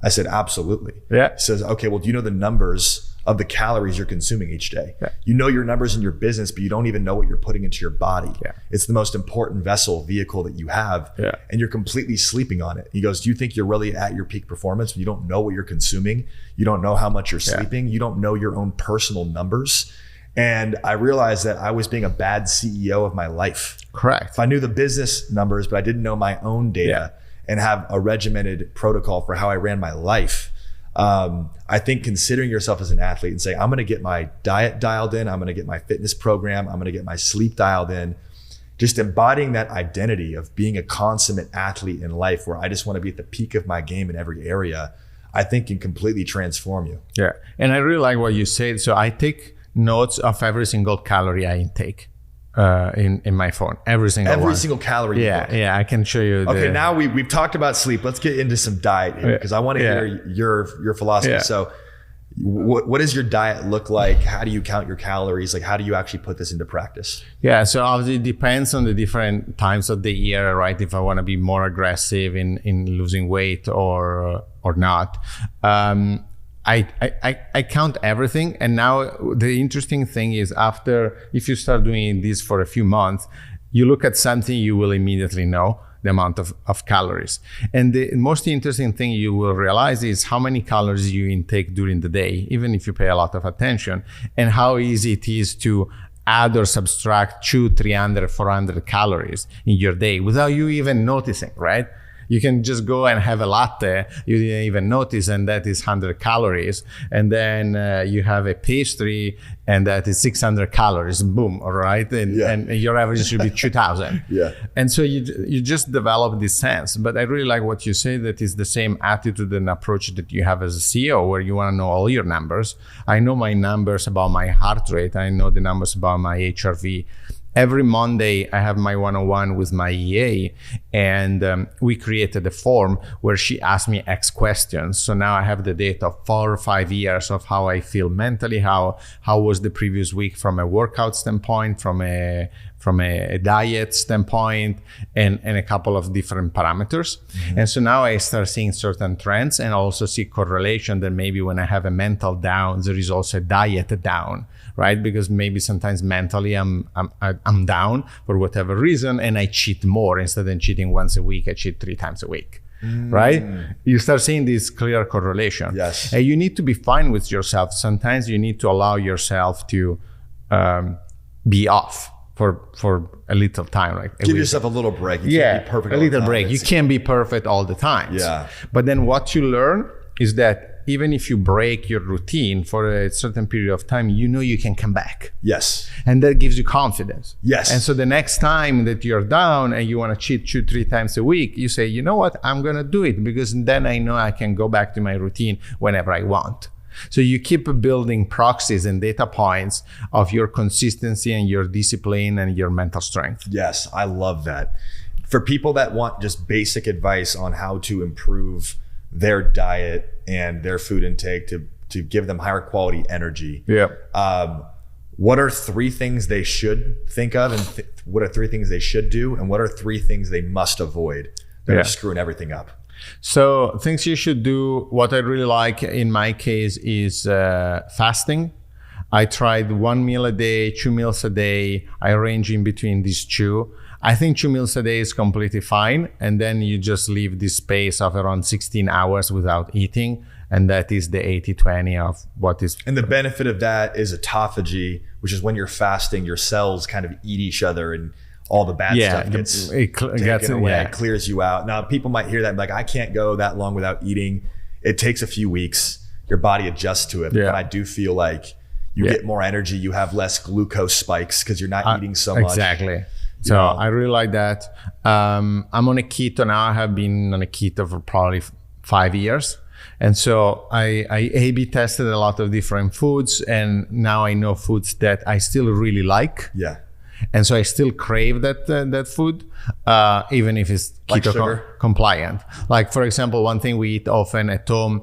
I said, absolutely. Yeah. He says, okay, well, do you know the numbers of the calories you're consuming each day. Yeah. You know your numbers in your business, but you don't even know what you're putting into your body. Yeah. It's the most important vehicle that you have, and you're completely sleeping on it. He goes, do you think you're really at your peak performance when you don't know what you're consuming? You don't know how much you're sleeping. You don't know your own personal numbers. And I realized that I was being a bad CEO of my life. Correct. If I knew the business numbers, but I didn't know my own data and have a regimented protocol for how I ran my life, I think considering yourself as an athlete and saying, I'm going to get my diet dialed in, I'm going to get my fitness program, I'm going to get my sleep dialed in, just embodying that identity of being a consummate athlete in life where I just want to be at the peak of my game in every area, I think can completely transform you. Yeah. And I really like what you said. So I take notes of every single calorie I intake in my phone. Every single calorie. Yeah. I can show you. Okay, now we've talked about sleep. Let's get into some diet here because I want to hear your philosophy. Yeah. So what does your diet look like? How do you count your calories? Like, how do you actually put this into practice? Yeah, so obviously it depends on the different times of the year, right? If I want to be more aggressive in losing weight or not. I count everything. And now the interesting thing is if you start doing this for a few months, you look at something, you will immediately know the amount of calories. And the most interesting thing you will realize is how many calories you intake during the day, even if you pay a lot of attention, and how easy it is to add or subtract 200, 300, 400 calories in your day without you even noticing, right? You can just go and have a latte, you didn't even notice, and that is 100 calories. And then you have a pastry, and that is 600 calories, boom, all right? And your average should be 2,000. Yeah. And so you just develop this sense. But I really like what you say, that is the same attitude and approach that you have as a CEO, where you want to know all your numbers. I know my numbers about my heart rate. I know the numbers about my HRV. Every Monday, I have my one-on-one with my EA, and we created a form where she asked me X questions. So now I have the data of 4 or 5 years of how I feel mentally, how was the previous week from a workout standpoint, from a diet standpoint, and a couple of different parameters. Mm-hmm. And so now I start seeing certain trends and also see correlation that maybe when I have a mental down, there is also a diet down, right? Because maybe sometimes mentally I'm down for whatever reason, and I cheat more. Instead of cheating once a week, I cheat 3 times a week. Right? You start seeing this clear correlation. Yes. And you need to be fine with yourself. Sometimes you need to allow yourself to be off for a little time, right? Give yourself a little break. You can't be perfect a little break. You can't be perfect all the time. Yeah. But then what you learn is that even if you break your routine for a certain period of time, you know you can come back. Yes. And that gives you confidence. Yes. And so the next time that you're down and you want to cheat 2-3 times a week, you say, you know what, I'm going to do it, because then I know I can go back to my routine whenever I want. So you keep building proxies and data points of your consistency and your discipline and your mental strength. Yes, I love that. For people that want just basic advice on how to improve their diet and their food intake to give them higher quality energy. Yeah. What are 3 things they should think of, and what are 3 things they should do, and what are 3 things they must avoid that are screwing everything up? So things you should do, what I really like in my case is fasting. I tried 1 meal a day, 2 meals a day. I range in between these 2. I think 2 meals a day is completely fine. And then you just leave this space of around 16 hours without eating. And that is the 80-20 of what is. And the benefit of that is autophagy, which is when you're fasting, your cells kind of eat each other and all the bad stuff gets taken away. Yeah. It clears you out. Now, people might hear that and be like, I can't go that long without eating. It takes a few weeks. Your body adjusts to it. Yeah. But I do feel like you get more energy. You have less glucose spikes because you're not eating so much. Exactly. So I really like that. I'm on a keto now. I have been on a keto for probably 5 years. And so I A/B tested a lot of different foods. And now I know foods that I still really like. Yeah. And so I still crave that food, even if it's keto compliant. Like, for example, one thing we eat often at home,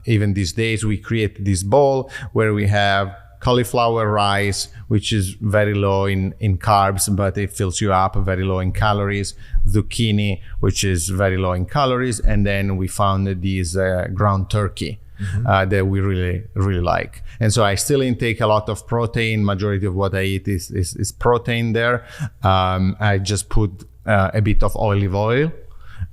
even these days, we create this bowl where we have cauliflower rice, which is very low in carbs, but it fills you up, very low in calories. Zucchini, which is very low in calories. And then we found this ground turkey, that we really, really like. And so I still intake a lot of protein. Majority of what I eat is protein there. I just put a bit of olive oil,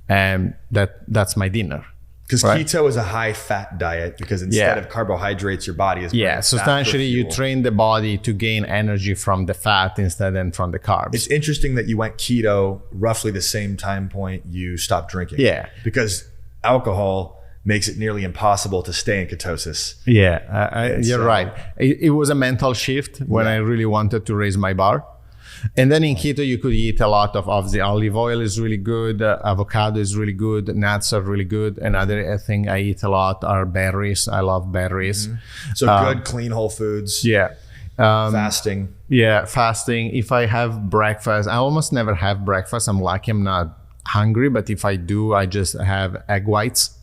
and that's my dinner. Because keto is a high fat diet, because instead of carbohydrates, your body is burning substantially fat for you fuel. train the body to gain energy from the fat instead than from the carbs. It's interesting that you went keto roughly the same time point you stopped drinking. Yeah. Because alcohol makes it nearly impossible to stay in ketosis. Yeah, you're right. It was a mental shift when I really wanted to raise my bar. And then in keto, you could eat a lot of obviously olive oil is really good. Avocado is really good. Nuts are really good. Another thing I eat a lot are berries. I love berries. So good, clean, whole foods. Yeah. Fasting. Yeah, fasting. If I have breakfast, I almost never have breakfast. I'm lucky I'm not hungry. But if I do, I just have egg whites.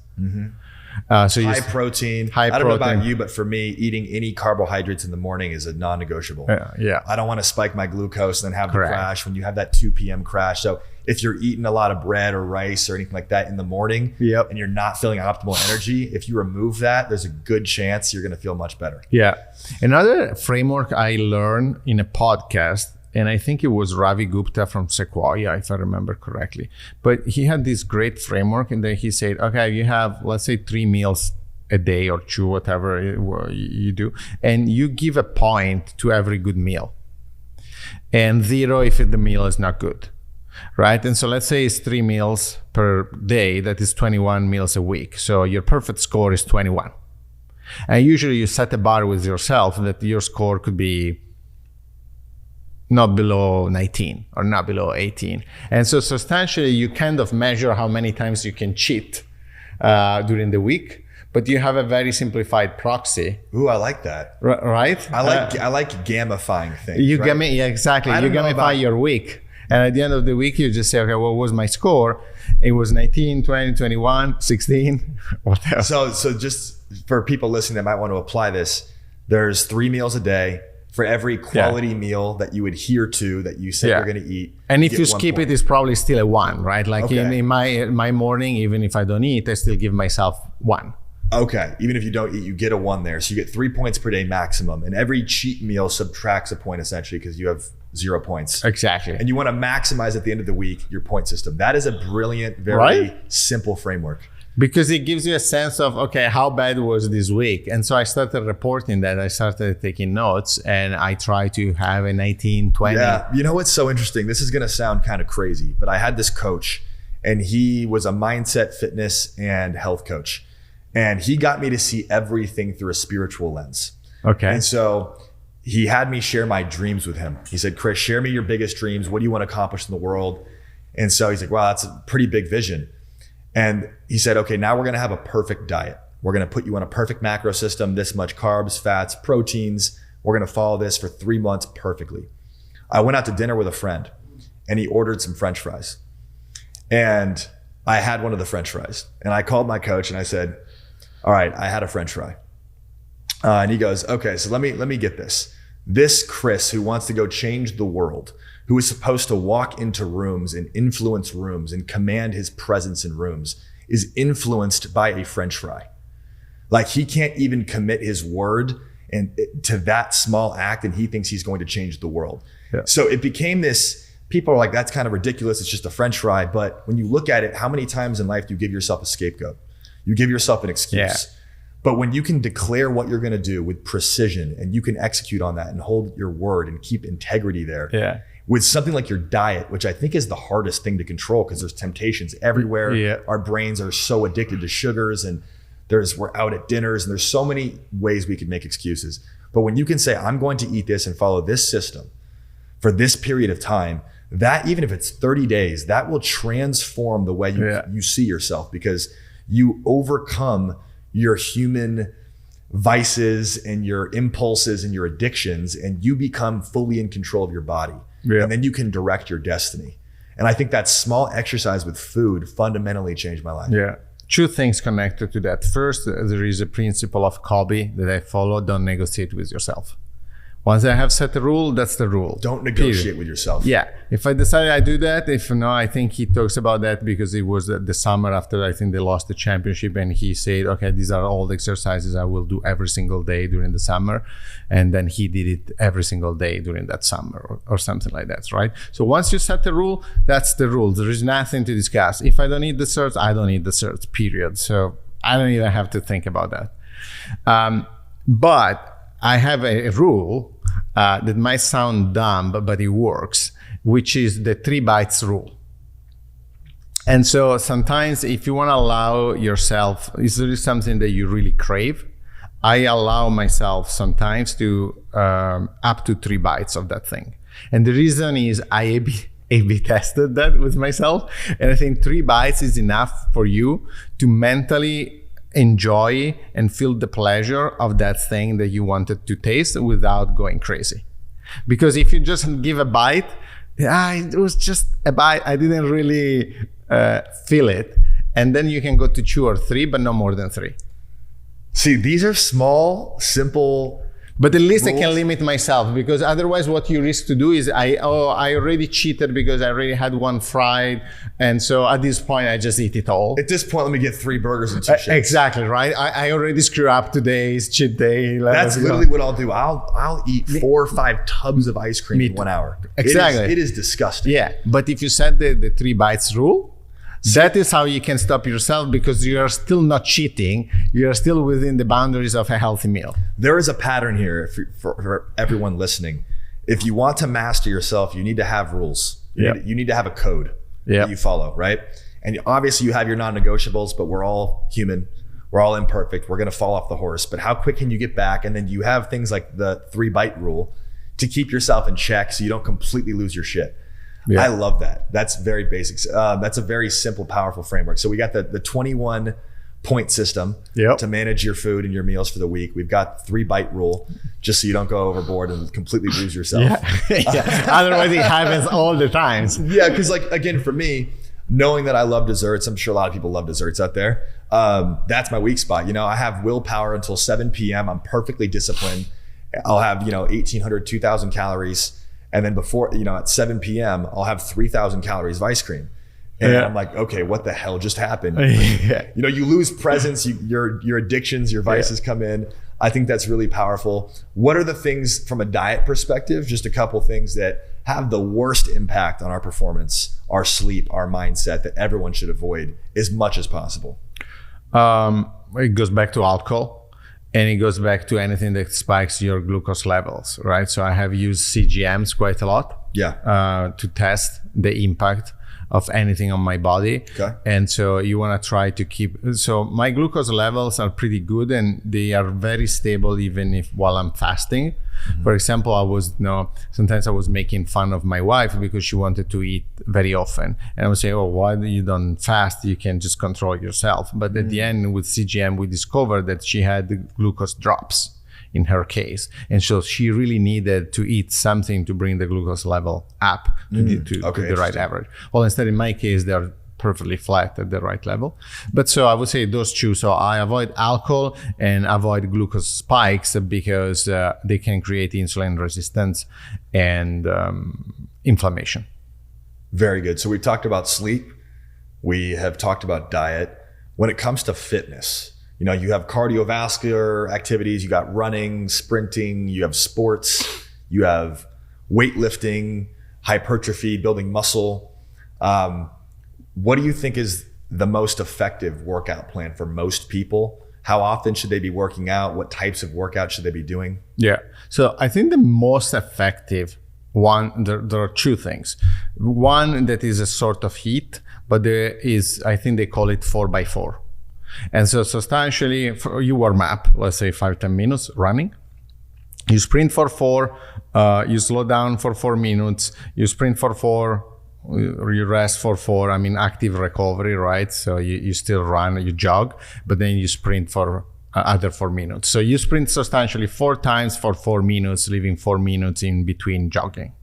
So high protein. High I don't know about protein. you, but for me, eating any carbohydrates in the morning is a non-negotiable. Yeah. I don't want to spike my glucose and then have Correct. the crash when you have that 2 p.m. crash. So if you're eating a lot of bread or rice or anything like that in the morning and you're not feeling optimal energy, if you remove that, there's a good chance you're going to feel much better. Yeah. Another framework I learned in a podcast, and I think it was Ravi Gupta from Sequoia, if I remember correctly. But he had this great framework, and then he said, okay, you have, let's say, 3 meals a day or 2, whatever you do, and you give a point to every good meal, and 0 if the meal is not good, right? And so let's say it's 3 meals per day, that is 21 meals a week. So your perfect score is 21. And usually you set a bar with yourself that your score could be not below 19 or not below 18. And so substantially you kind of measure how many times you can cheat during the week, but you have a very simplified proxy. Ooh, I like that. Right? I like gamifying things. You right? exactly. I You don't know gamify about- your week. And at the end of the week, you just say, okay, what was my score? It was 19, 20, 21, 16, whatever. So just for people listening that might want to apply this, there's 3 meals a day. For every quality meal that you adhere to, that you say you're going to eat. And if get you 1 skip point. it, it's probably still a 1, right? Like Okay. in my morning, even if I don't eat, I still give myself 1. Okay. Even if you don't eat, you get a 1 there. So you get 3 points per day maximum. And every cheat meal subtracts a point essentially because you have 0 points. Exactly. And you want to maximize at the end of the week your point system. That is a brilliant, very Right? simple framework. Because it gives you a sense of, okay, how bad was this week? And so I started reporting that. I started taking notes, and I try to have a 19, 20. Yeah. You know what's so interesting? This is going to sound kind of crazy, but I had this coach, and he was a mindset, fitness, and health coach. And he got me to see everything through a spiritual lens. Okay. And so he had me share my dreams with him. He said, Chris, share me your biggest dreams. What do you want to accomplish in the world? And so he's like, wow, that's a pretty big vision. And he said, okay, now we're going to have a perfect diet. We're going to put you on a perfect macro system, this much carbs, fats, proteins. We're going to follow this for 3 months perfectly. I went out to dinner with a friend, and he ordered some French fries. And I had one of the French fries. And I called my coach and I said, all right, I had a French fry. And he goes, okay, so let me get this. This Chris, who wants to go change the world, who is supposed to walk into rooms and influence rooms and command his presence in rooms, is influenced by a French fry. Like, he can't even commit his word to that small act, and he thinks he's going to change the world. Yeah. So it became this, people are like, that's kind of ridiculous. It's just a French fry. But when you look at it, how many times in life do you give yourself a scapegoat? You give yourself an excuse. Yeah. But when you can declare what you're going to do with precision, and you can execute on that and hold your word and keep integrity there, with something like your diet, which I think is the hardest thing to control because there's temptations everywhere. Yeah. Our brains are so addicted to sugars, and we're out at dinners, and there's so many ways we could make excuses. But when you can say, I'm going to eat this and follow this system for this period of time, that, even if it's 30 days, that will transform the way you see yourself, because you overcome your human vices and your impulses and your addictions, and you become fully in control of your body. Yeah. And then you can direct your destiny. And I think that small exercise with food fundamentally changed my life. Yeah. 2 things connected to that. First, there is a principle of Kobe that I follow: don't negotiate with yourself. Once I have set a rule, that's the rule. Don't negotiate Period. with yourself. Yeah. If I decide I do that, if no, I think he talks about that because it was the summer after I think they lost the championship, and he said, okay, these are all the exercises I will do every single day during the summer. And then he did it every single day during that summer or something like that, right? So once you set the rule, that's the rule. There is nothing to discuss. If I don't need the certs, I don't need the certs, period. So I don't even have to think about that. But I have a rule that might sound dumb, but it works, which is the 3 bites rule. And so sometimes if you want to allow yourself, if there is something that you really crave, I allow myself sometimes to up to 3 bites of that thing. And the reason is I A/B tested that with myself. And I think 3 bites is enough for you to mentally enjoy and feel the pleasure of that thing that you wanted to taste without going crazy. Because if you just give a bite, it was just a bite, I didn't really feel it. And then you can go to 2 or 3, but no more than 3. See, these are small, simple. But at least rules. I can limit myself, because otherwise what you risk to do is I already cheated because I already had one fried. And so at this point, I just eat it all. At this point, let me get 3 burgers and 2 shakes. Exactly, right? I already screw up today's cheat day. That's literally what I'll do. I'll eat 4 or 5 tubs of ice cream in 1 hour. Exactly. It is disgusting. Yeah, but if you set the 3 bites rule, that is how you can stop yourself, because you are still not cheating. You are still within the boundaries of a healthy meal. There is a pattern here for everyone listening. If you want to master yourself, you need to have rules. You need to have a code that you follow, right? And obviously you have your non-negotiables, but we're all human. We're all imperfect. We're going to fall off the horse. But how quick can you get back? And then you have things like the 3-bite rule to keep yourself in check so you don't completely lose your shit. Yeah. I love that. That's very basic. That's a very simple, powerful framework. So we got the 21 point system to manage your food and your meals for the week. We've got 3-bite rule, just so you don't go overboard and completely lose yourself. Otherwise it happens all the time. Yeah, because like, again, for me, knowing that I love desserts, I'm sure a lot of people love desserts out there. That's my weak spot. I have willpower until 7 p.m. I'm perfectly disciplined. I'll have, 1,800, 2,000 calories. And then before, at 7 p.m., I'll have 3,000 calories of ice cream. And I'm like, okay, what the hell just happened? You lose presence, your addictions, your vices come in. I think that's really powerful. What are the things from a diet perspective, just a couple things that have the worst impact on our performance, our sleep, our mindset, that everyone should avoid as much as possible? It goes back to alcohol. And it goes back to anything that spikes your glucose levels, right? So I have used CGMs quite a lot to test the impact of anything on my body. Okay. And so you want to try to keep, so my glucose levels are pretty good and they are very stable even while I'm fasting. Mm-hmm. For example, sometimes I was making fun of my wife because she wanted to eat very often. And I would say, why do you don't fast? You can just control yourself. But at the end with CGM, we discovered that she had the glucose drops in her case. And so she really needed to eat something to bring the glucose level up to the right average. Well, instead, in my case, they're perfectly flat at the right level. But so I would say those two. So I avoid alcohol and avoid glucose spikes because they can create insulin resistance and inflammation. Very good. So we talked about sleep. We have talked about diet. When it comes to fitness, you have cardiovascular activities, you got running, sprinting, you have sports, you have weightlifting, hypertrophy, building muscle. What do you think is the most effective workout plan for most people? How often should they be working out? What types of workouts should they be doing? Yeah. So I think the most effective one, there are 2 things. One that is a sort of HIIT, but there is, I think they call it 4x4. And so substantially, you warm up, let's say 5-10 minutes running. You sprint for 4, you slow down for 4 minutes, you sprint for 4, you rest for 4, active recovery, right? So you still run, you jog, but then you sprint for other 4 minutes. So you sprint substantially 4 times for 4 minutes, leaving 4 minutes in between jogging.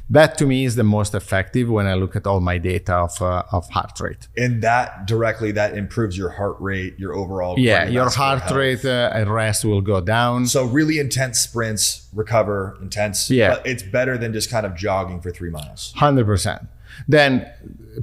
That to me is the most effective when I look at all my data of heart rate. And that improves your heart rate, your overall. Yeah, your heart rate at rest will go down. So really intense sprints, recover, intense. Yeah. But it's better than just kind of jogging for 3 miles. 100%. Then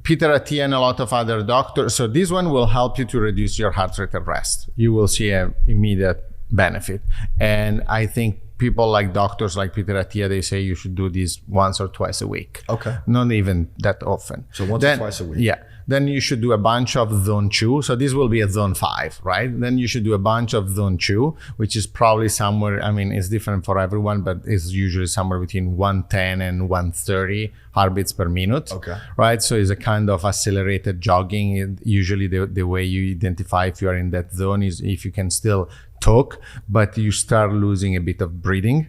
Peter Attia and a lot of other doctors. So this one will help you to reduce your heart rate at rest. You will see an immediate benefit. And I think people like doctors like Peter Attia, they say you should do this once or twice a week. Okay. Not even that often. So once or twice a week. Yeah. Then you should do a bunch of zone 2. So this will be a zone 5, right? Then you should do a bunch of zone 2, which is probably somewhere, I mean, it's different for everyone, but it's usually somewhere between 110 and 130 heartbeats per minute. Okay. Right? So it's a kind of accelerated jogging. Usually the way you identify if you are in that zone is if you can still talk, but you start losing a bit of breathing.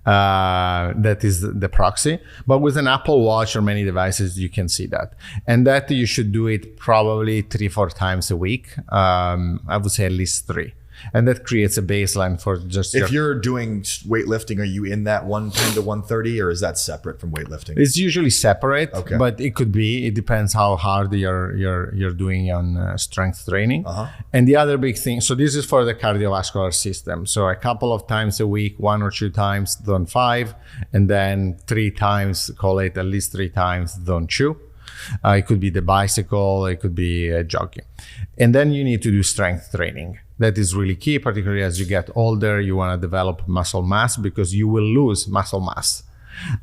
That is the proxy. But with an Apple Watch or many devices, you can see that. And that you should do it probably 3-4 times a week. I would say at least 3. And that creates a baseline for just... If you're doing weightlifting, are you in that 110 to 130 or is that separate from weightlifting? It's usually separate, okay. But it could be. It depends how hard you're doing on strength training. Uh-huh. And the other big thing, so this is for the cardiovascular system. So a couple of times a week, 1 or 2 times zone 5, and then 3 times, call it at least 3 times zone 2. It could be the bicycle, it could be jogging. And then you need to do strength training. That is really key, particularly as you get older. You want to develop muscle mass because you will lose muscle mass.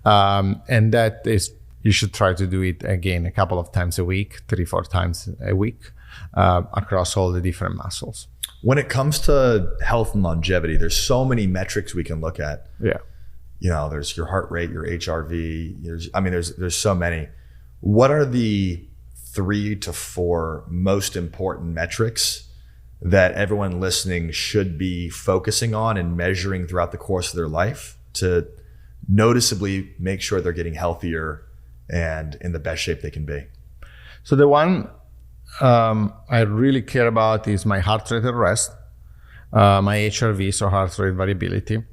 And that is, you should try to do it again a couple of times a week, 3-4 times a week across all the different muscles. When it comes to health and longevity, there's so many metrics we can look at. Yeah. You know, there's your heart rate, your HRV. There's so many. What are the 3 to 4 most important metrics that everyone listening should be focusing on and measuring throughout the course of their life to noticeably make sure they're getting healthier and in the best shape they can be? So the one I really care about is my heart rate at rest, my HRV, so heart rate variability,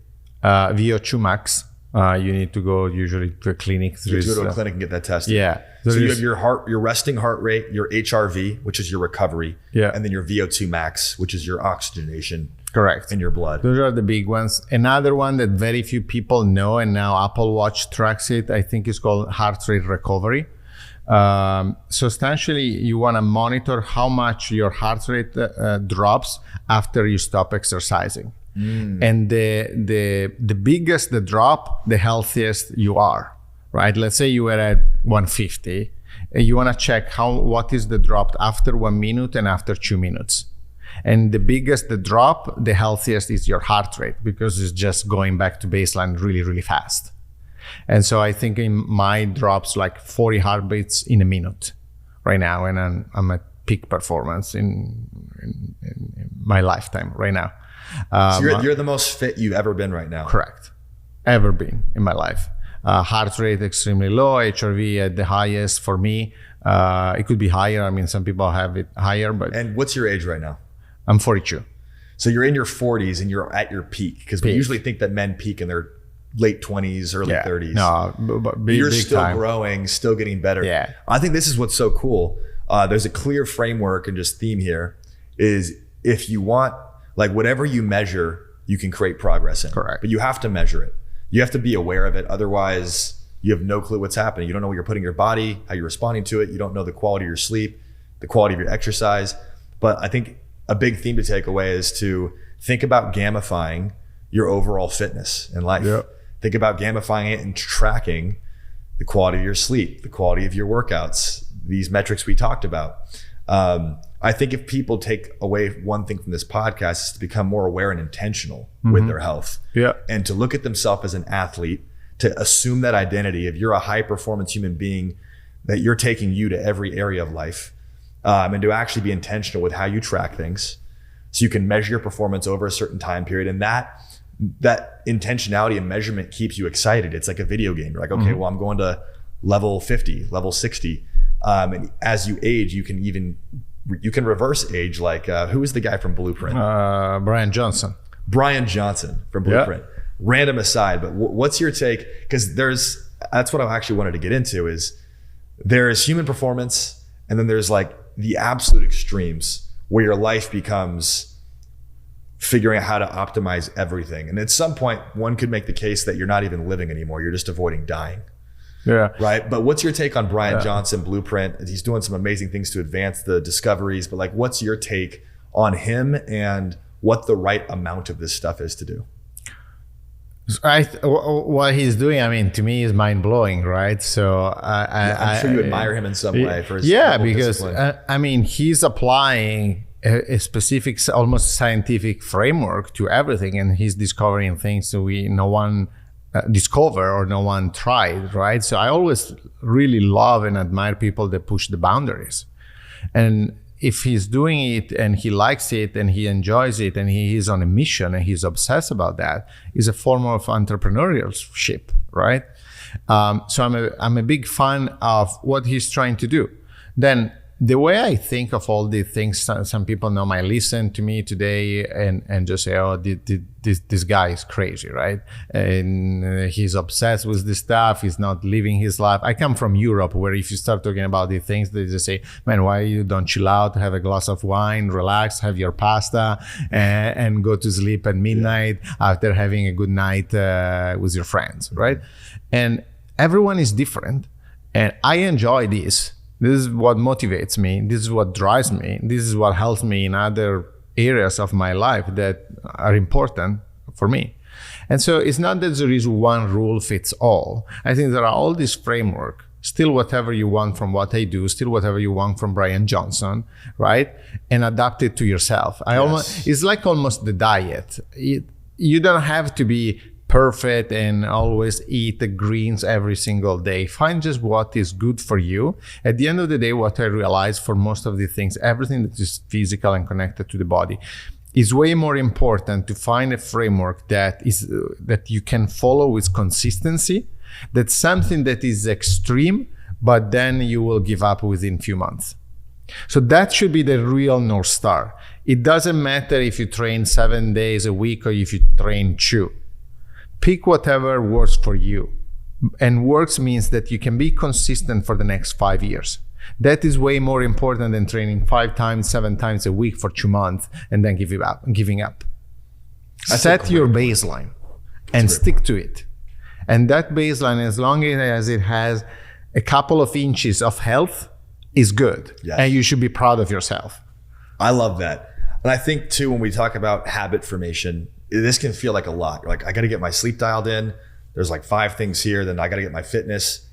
VO2 max. You need to go usually to a clinic. You go to a clinic and get that tested. Yeah. So you have your resting heart rate, your HRV, which is your recovery, yeah, and then your VO2 max, which is your oxygenation. Correct. In your blood. Those are the big ones. Another one that very few people know, and now Apple Watch tracks it, I think is called heart rate recovery. So essentially, you want to monitor how much your heart rate drops after you stop exercising. And the biggest the drop, the healthiest you are, right? Let's say you were at 150. You want to check what is the drop after 1 minute and after 2 minutes. And the biggest the drop, the healthiest is your heart rate because it's just going back to baseline really, really fast. And so I think in my drops like 40 heartbeats in a minute right now, and I'm at peak performance in my lifetime right now. So you're the most fit you've ever been right now. Correct. Ever been in my life. Heart rate extremely low, HRV at the highest for me. It could be higher. I mean, some people have it higher, but... And what's your age right now? I'm 42. So you're in your 40s and you're at your peak, because we usually think that men peak in their late 20s, early 30s. No, but you're big still time. growing, still getting better. Yeah. I think this is what's so cool. There's a clear framework and just theme here is if you want, like whatever you measure, you can create progress in. Correct. But you have to measure it. You have to be aware of it. Otherwise, you have no clue what's happening. You don't know what you're putting in your body, how you're responding to it. You don't know the quality of your sleep, the quality of your exercise. But I think a big theme to take away is to think about gamifying your overall fitness in life. Yep. Think about gamifying it and tracking the quality of your sleep, the quality of your workouts, these metrics we talked about. I think if people take away one thing from this podcast is to become more aware and intentional with their health. Yeah. And to look at themselves as an athlete, to assume that identity. If you're a high performance human being, that you're taking you to every area of life, and to actually be intentional with how you track things so you can measure your performance over a certain time period. And that intentionality and measurement keeps you excited. It's like a video game. You're like, okay, well, I'm going to level 50, level 60. And as you age, you can reverse age. Like, who is the guy from Blueprint? Brian Johnson from Blueprint. Random aside, but what's your take? Because that's what I actually wanted to get into is there is human performance, and then there's like the absolute extremes where your life becomes figuring out how to optimize everything. And at some point, one could make the case that you're not even living anymore. You're just avoiding dying. Yeah. Right. But what's your take on Brian Johnson, Blueprint? He's doing some amazing things to advance the discoveries, but like, what's your take on him and what the right amount of this stuff is to do? What he's doing, I mean, to me is mind blowing, right? So I'm sure you admire him in some way for his because I mean, he's applying a specific, almost scientific framework to everything, and he's discovering things that no one discovered or no one tried, right? So I always really love and admire people that push the boundaries, and if he's doing it and he likes it and he enjoys it and he is on a mission and he's obsessed about that, is a form of entrepreneurship, right? So I'm a big fan of what he's trying to do. Then the way I think of all these things, some people now might listen to me today and just say, oh, this guy is crazy, right? And he's obsessed with this stuff. He's not living his life. I come from Europe, where if you start talking about these things, they just say, man, why you don't chill out, have a glass of wine, relax, have your pasta, and go to sleep at midnight after having a good night with your friends, right? And everyone is different. And I enjoy this. This is what motivates me. This is what drives me. This is what helps me in other areas of my life that are important for me. And so it's not that there is one rule fits all. I think there are all these framework, still whatever you want from what I do, still whatever you want from Brian Johnson, right? And adapt it to yourself. It's like almost the diet. You don't have to be perfect and always eat the greens every single day. Find just what is good for you. At the end of the day, what I realized for most of the things, everything that is physical and connected to the body, is way more important to find a framework that you can follow with consistency. That's something that is extreme, but then you will give up within few months. So that should be the real North Star. It doesn't matter if you train 7 days a week or if you train 2. Pick whatever works for you. And works means that you can be consistent for the next 5 years. That is way more important than training 5 times, 7 times a week for 2 months and then giving up. Set your baseline and stick to it. And that baseline, as long as it has a couple of inches of health, is good. Yes. And you should be proud of yourself. I love that. And I think too, when we talk about habit formation, this can feel like a lot. Like, I got to get my sleep dialed in. There's like 5 things here. Then I got to get my fitness.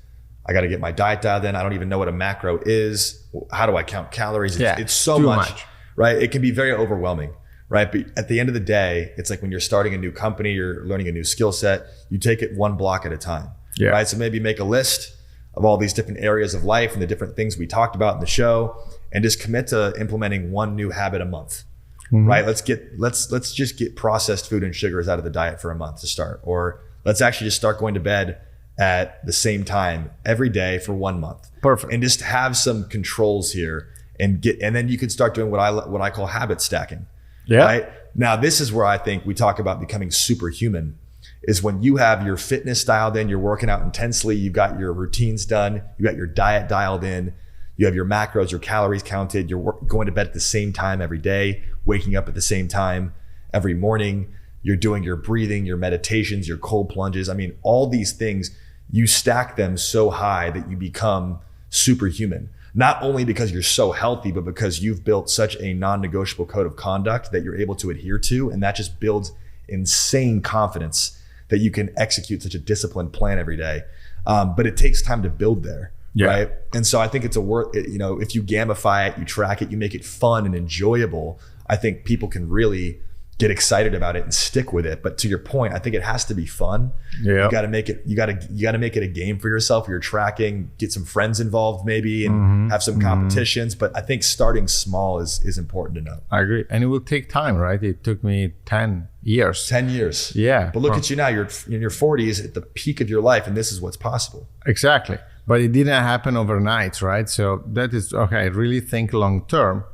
I got to get my diet dialed in. I don't even know what a macro is. How do I count calories? It's so much, right? It can be very overwhelming, right? But at the end of the day, it's like when you're starting a new company, you're learning a new skill set, you take it one block at a time, right? So maybe make a list of all these different areas of life and the different things we talked about in the show, and just commit to implementing one new habit a month. Mm-hmm. Right? Let's just get processed food and sugars out of the diet for a month to start. Or let's actually just start going to bed at the same time every day for 1 month. Perfect. And just have some controls here and then you can start doing what I call habit stacking. Yeah. Right? Now, this is where I think we talk about becoming superhuman, is when you have your fitness dialed in, you're working out intensely, you've got your routines done, you got your diet dialed in, you have your macros, your calories counted, you're going to bed at the same time every day, waking up at the same time every morning, you're doing your breathing, your meditations, your cold plunges. I mean, all these things, you stack them so high that you become superhuman. Not only because you're so healthy, but because you've built such a non-negotiable code of conduct that you're able to adhere to. And that just builds insane confidence that you can execute such a disciplined plan every day. But it takes time to build there. Yeah. Right. And so I think it's if you gamify it, you track it, you make it fun and enjoyable, I think people can really get excited about it and stick with it. But to your point, I think it has to be fun. Yeah. You got to make it, you got to make it a game for yourself. You're tracking, get some friends involved maybe, and have some competitions. But I think starting small is important to know. I agree. And it will take time, right? It took me 10 years. 10 years. Yeah. But look at you now, you're in your 40s at the peak of your life, and this is what's possible. Exactly. But it didn't happen overnight, right? So that is, okay, really think long term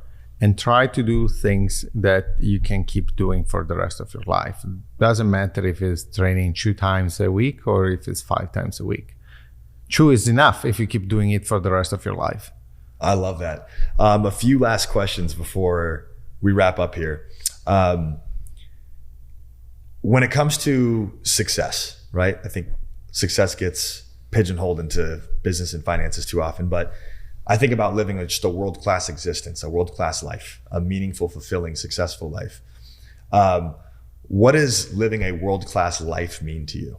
and try to do things that you can keep doing for the rest of your life. It doesn't matter if it's training 2 times a week or if it's 5 times a week. 2 is enough if you keep doing it for the rest of your life. I love that. A few last questions before we wrap up here. When it comes to success, right? I think success gets pigeonholed into business and finances too often, but I think about living just a world-class existence, a world-class life, a meaningful, fulfilling, successful life. What does living a world-class life mean to you?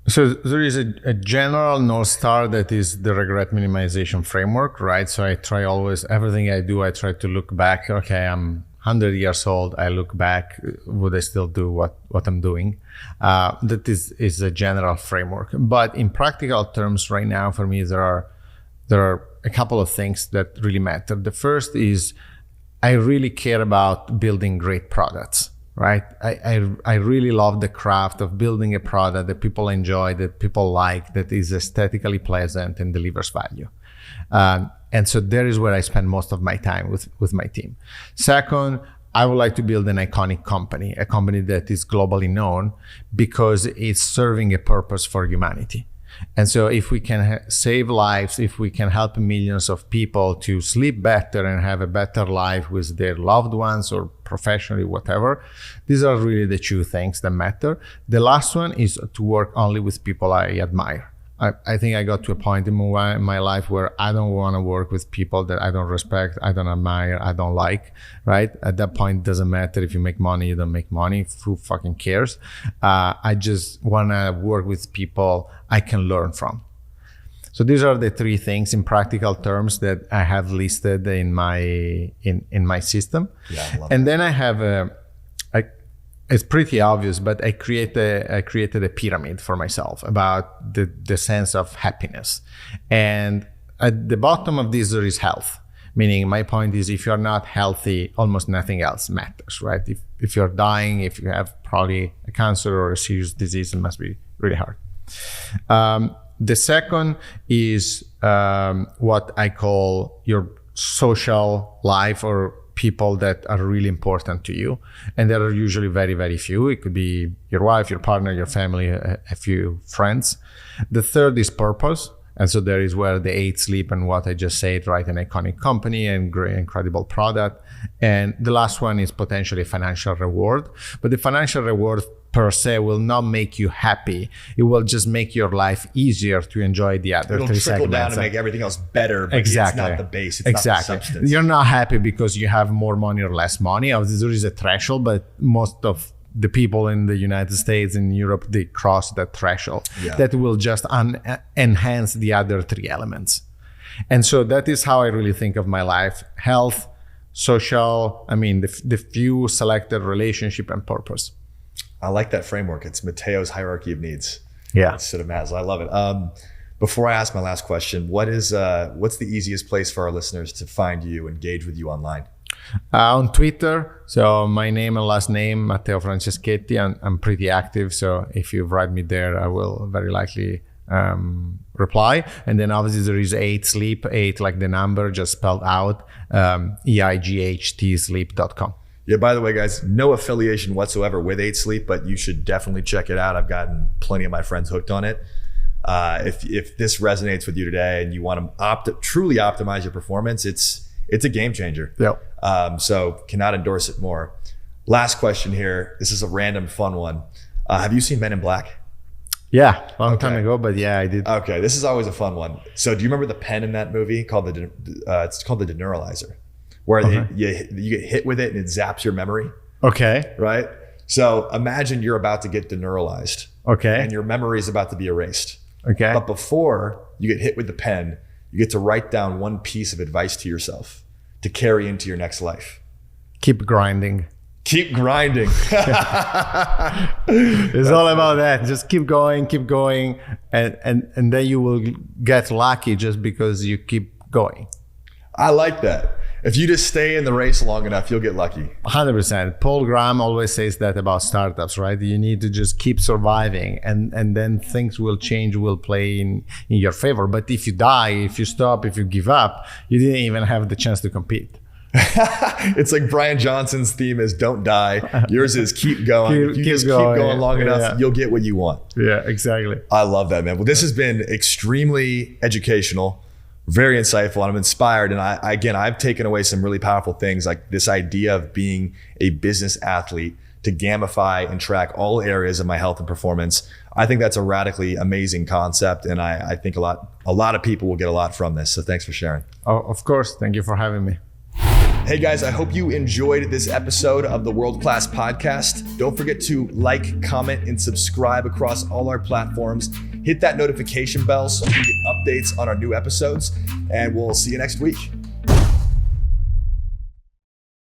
So there is a general North Star that is the regret minimization framework, right? So I try always, everything I do, I try to look back. Okay, I'm 100 years old. I look back, would I still do what I'm doing? That is a general framework. But in practical terms right now, for me, there are a couple of things that really matter. The first is I really care about building great products. Right, I really love the craft of building a product that people enjoy, that people like, that is aesthetically pleasant and delivers value. And so there is where I spend most of my time with my team. Second, I would like to build an iconic company, a company that is globally known because it's serving a purpose for humanity. And so if we can save lives, if we can help millions of people to sleep better and have a better life with their loved ones or professionally, whatever, these are really the 2 things that matter. The last one is to work only with people I admire. I think I got to a point in my life where I don't want to work with people that I don't respect, I don't admire, I don't like, right? At that point, it doesn't matter if you make money, you don't make money, who fucking cares? I just want to work with people I can learn from. So these are the 3 things in practical terms that I have listed in my system. Yeah, I love and that. then I have it's pretty obvious, but I created a pyramid for myself about the sense of happiness. And at the bottom of this, there is health. Meaning my point is, if you're not healthy, almost nothing else matters, right? If you're dying, if you have probably a cancer or a serious disease, it must be really hard. The second is what I call your social life, or people that are really important to you. And there are usually very, very few. It could be your wife, your partner, your family, a few friends. The third is purpose. And so there is where the 8 sleep and what I just said, right? An iconic company and great, incredible product. And the last one is potentially financial reward. But the financial reward per se will not make you happy. It will just make your life easier to enjoy the other 3 segments. It'll trickle down and make everything else better, but exactly. It's not the base, it's not the substance. You're not happy because you have more money or less money. There is a threshold, but most of the people in the United States and Europe, they cross that threshold. Yeah. That will just enhance the other 3 elements. And so that is how I really think of my life: health, social, the few selected relationship, and purpose. I like that framework. It's Matteo's hierarchy of needs. Yeah. Instead of Maslow. I love it. Before I ask my last question, what's the easiest place for our listeners to find you, engage with you online? On Twitter, so my name and last name, Matteo Franceschetti. I'm pretty active, so if you write me there, I will very likely reply. And then obviously there is 8 sleep, 8 like the number, just spelled out, EIGHT sleep.com. Yeah, by the way, guys, no affiliation whatsoever with 8 Sleep, but you should definitely check it out. I've gotten plenty of my friends hooked on it. If this resonates with you today and you want to truly optimize your performance, it's a game changer. Yep. So cannot endorse it more. Last question here. This is a random fun one. Have you seen Men in Black? Yeah, long time ago, but yeah, I did. Okay, this is always a fun one. So do you remember the pen in that movie it's called the deneuralizer, where you get hit with it and it zaps your memory? Okay. Right? So imagine you're about to get deneuralized. Okay. And your memory is about to be erased. Okay. But before you get hit with the pen, you get to write down one piece of advice to yourself to carry into your next life. Keep grinding. Keep grinding. It's all about that. Just keep going, and then you will get lucky just because you keep going. I like that. If you just stay in the race long enough, you'll get lucky. 100%. Paul Graham always says that about startups, right? You need to just keep surviving, and then things will change, will play in your favor. But if you die, if you stop, if you give up, you didn't even have the chance to compete. It's like Brian Johnson's theme is don't die. Yours is keep going. If you just keep going long enough, you'll get what you want. Yeah, exactly. I love that, man. Well, this has been extremely educational, very insightful, and I'm inspired. And I've taken away some really powerful things, like this idea of being a business athlete to gamify and track all areas of my health and performance. I think that's a radically amazing concept, and I think a lot of people will get a lot from this. So thanks for sharing. Oh, of course. Thank you for having me. Hey guys, I hope you enjoyed this episode of the World Class Podcast. Don't forget to like, comment, and subscribe across all our platforms. Hit that notification bell so you can get updates on our new episodes, and we'll see you next week.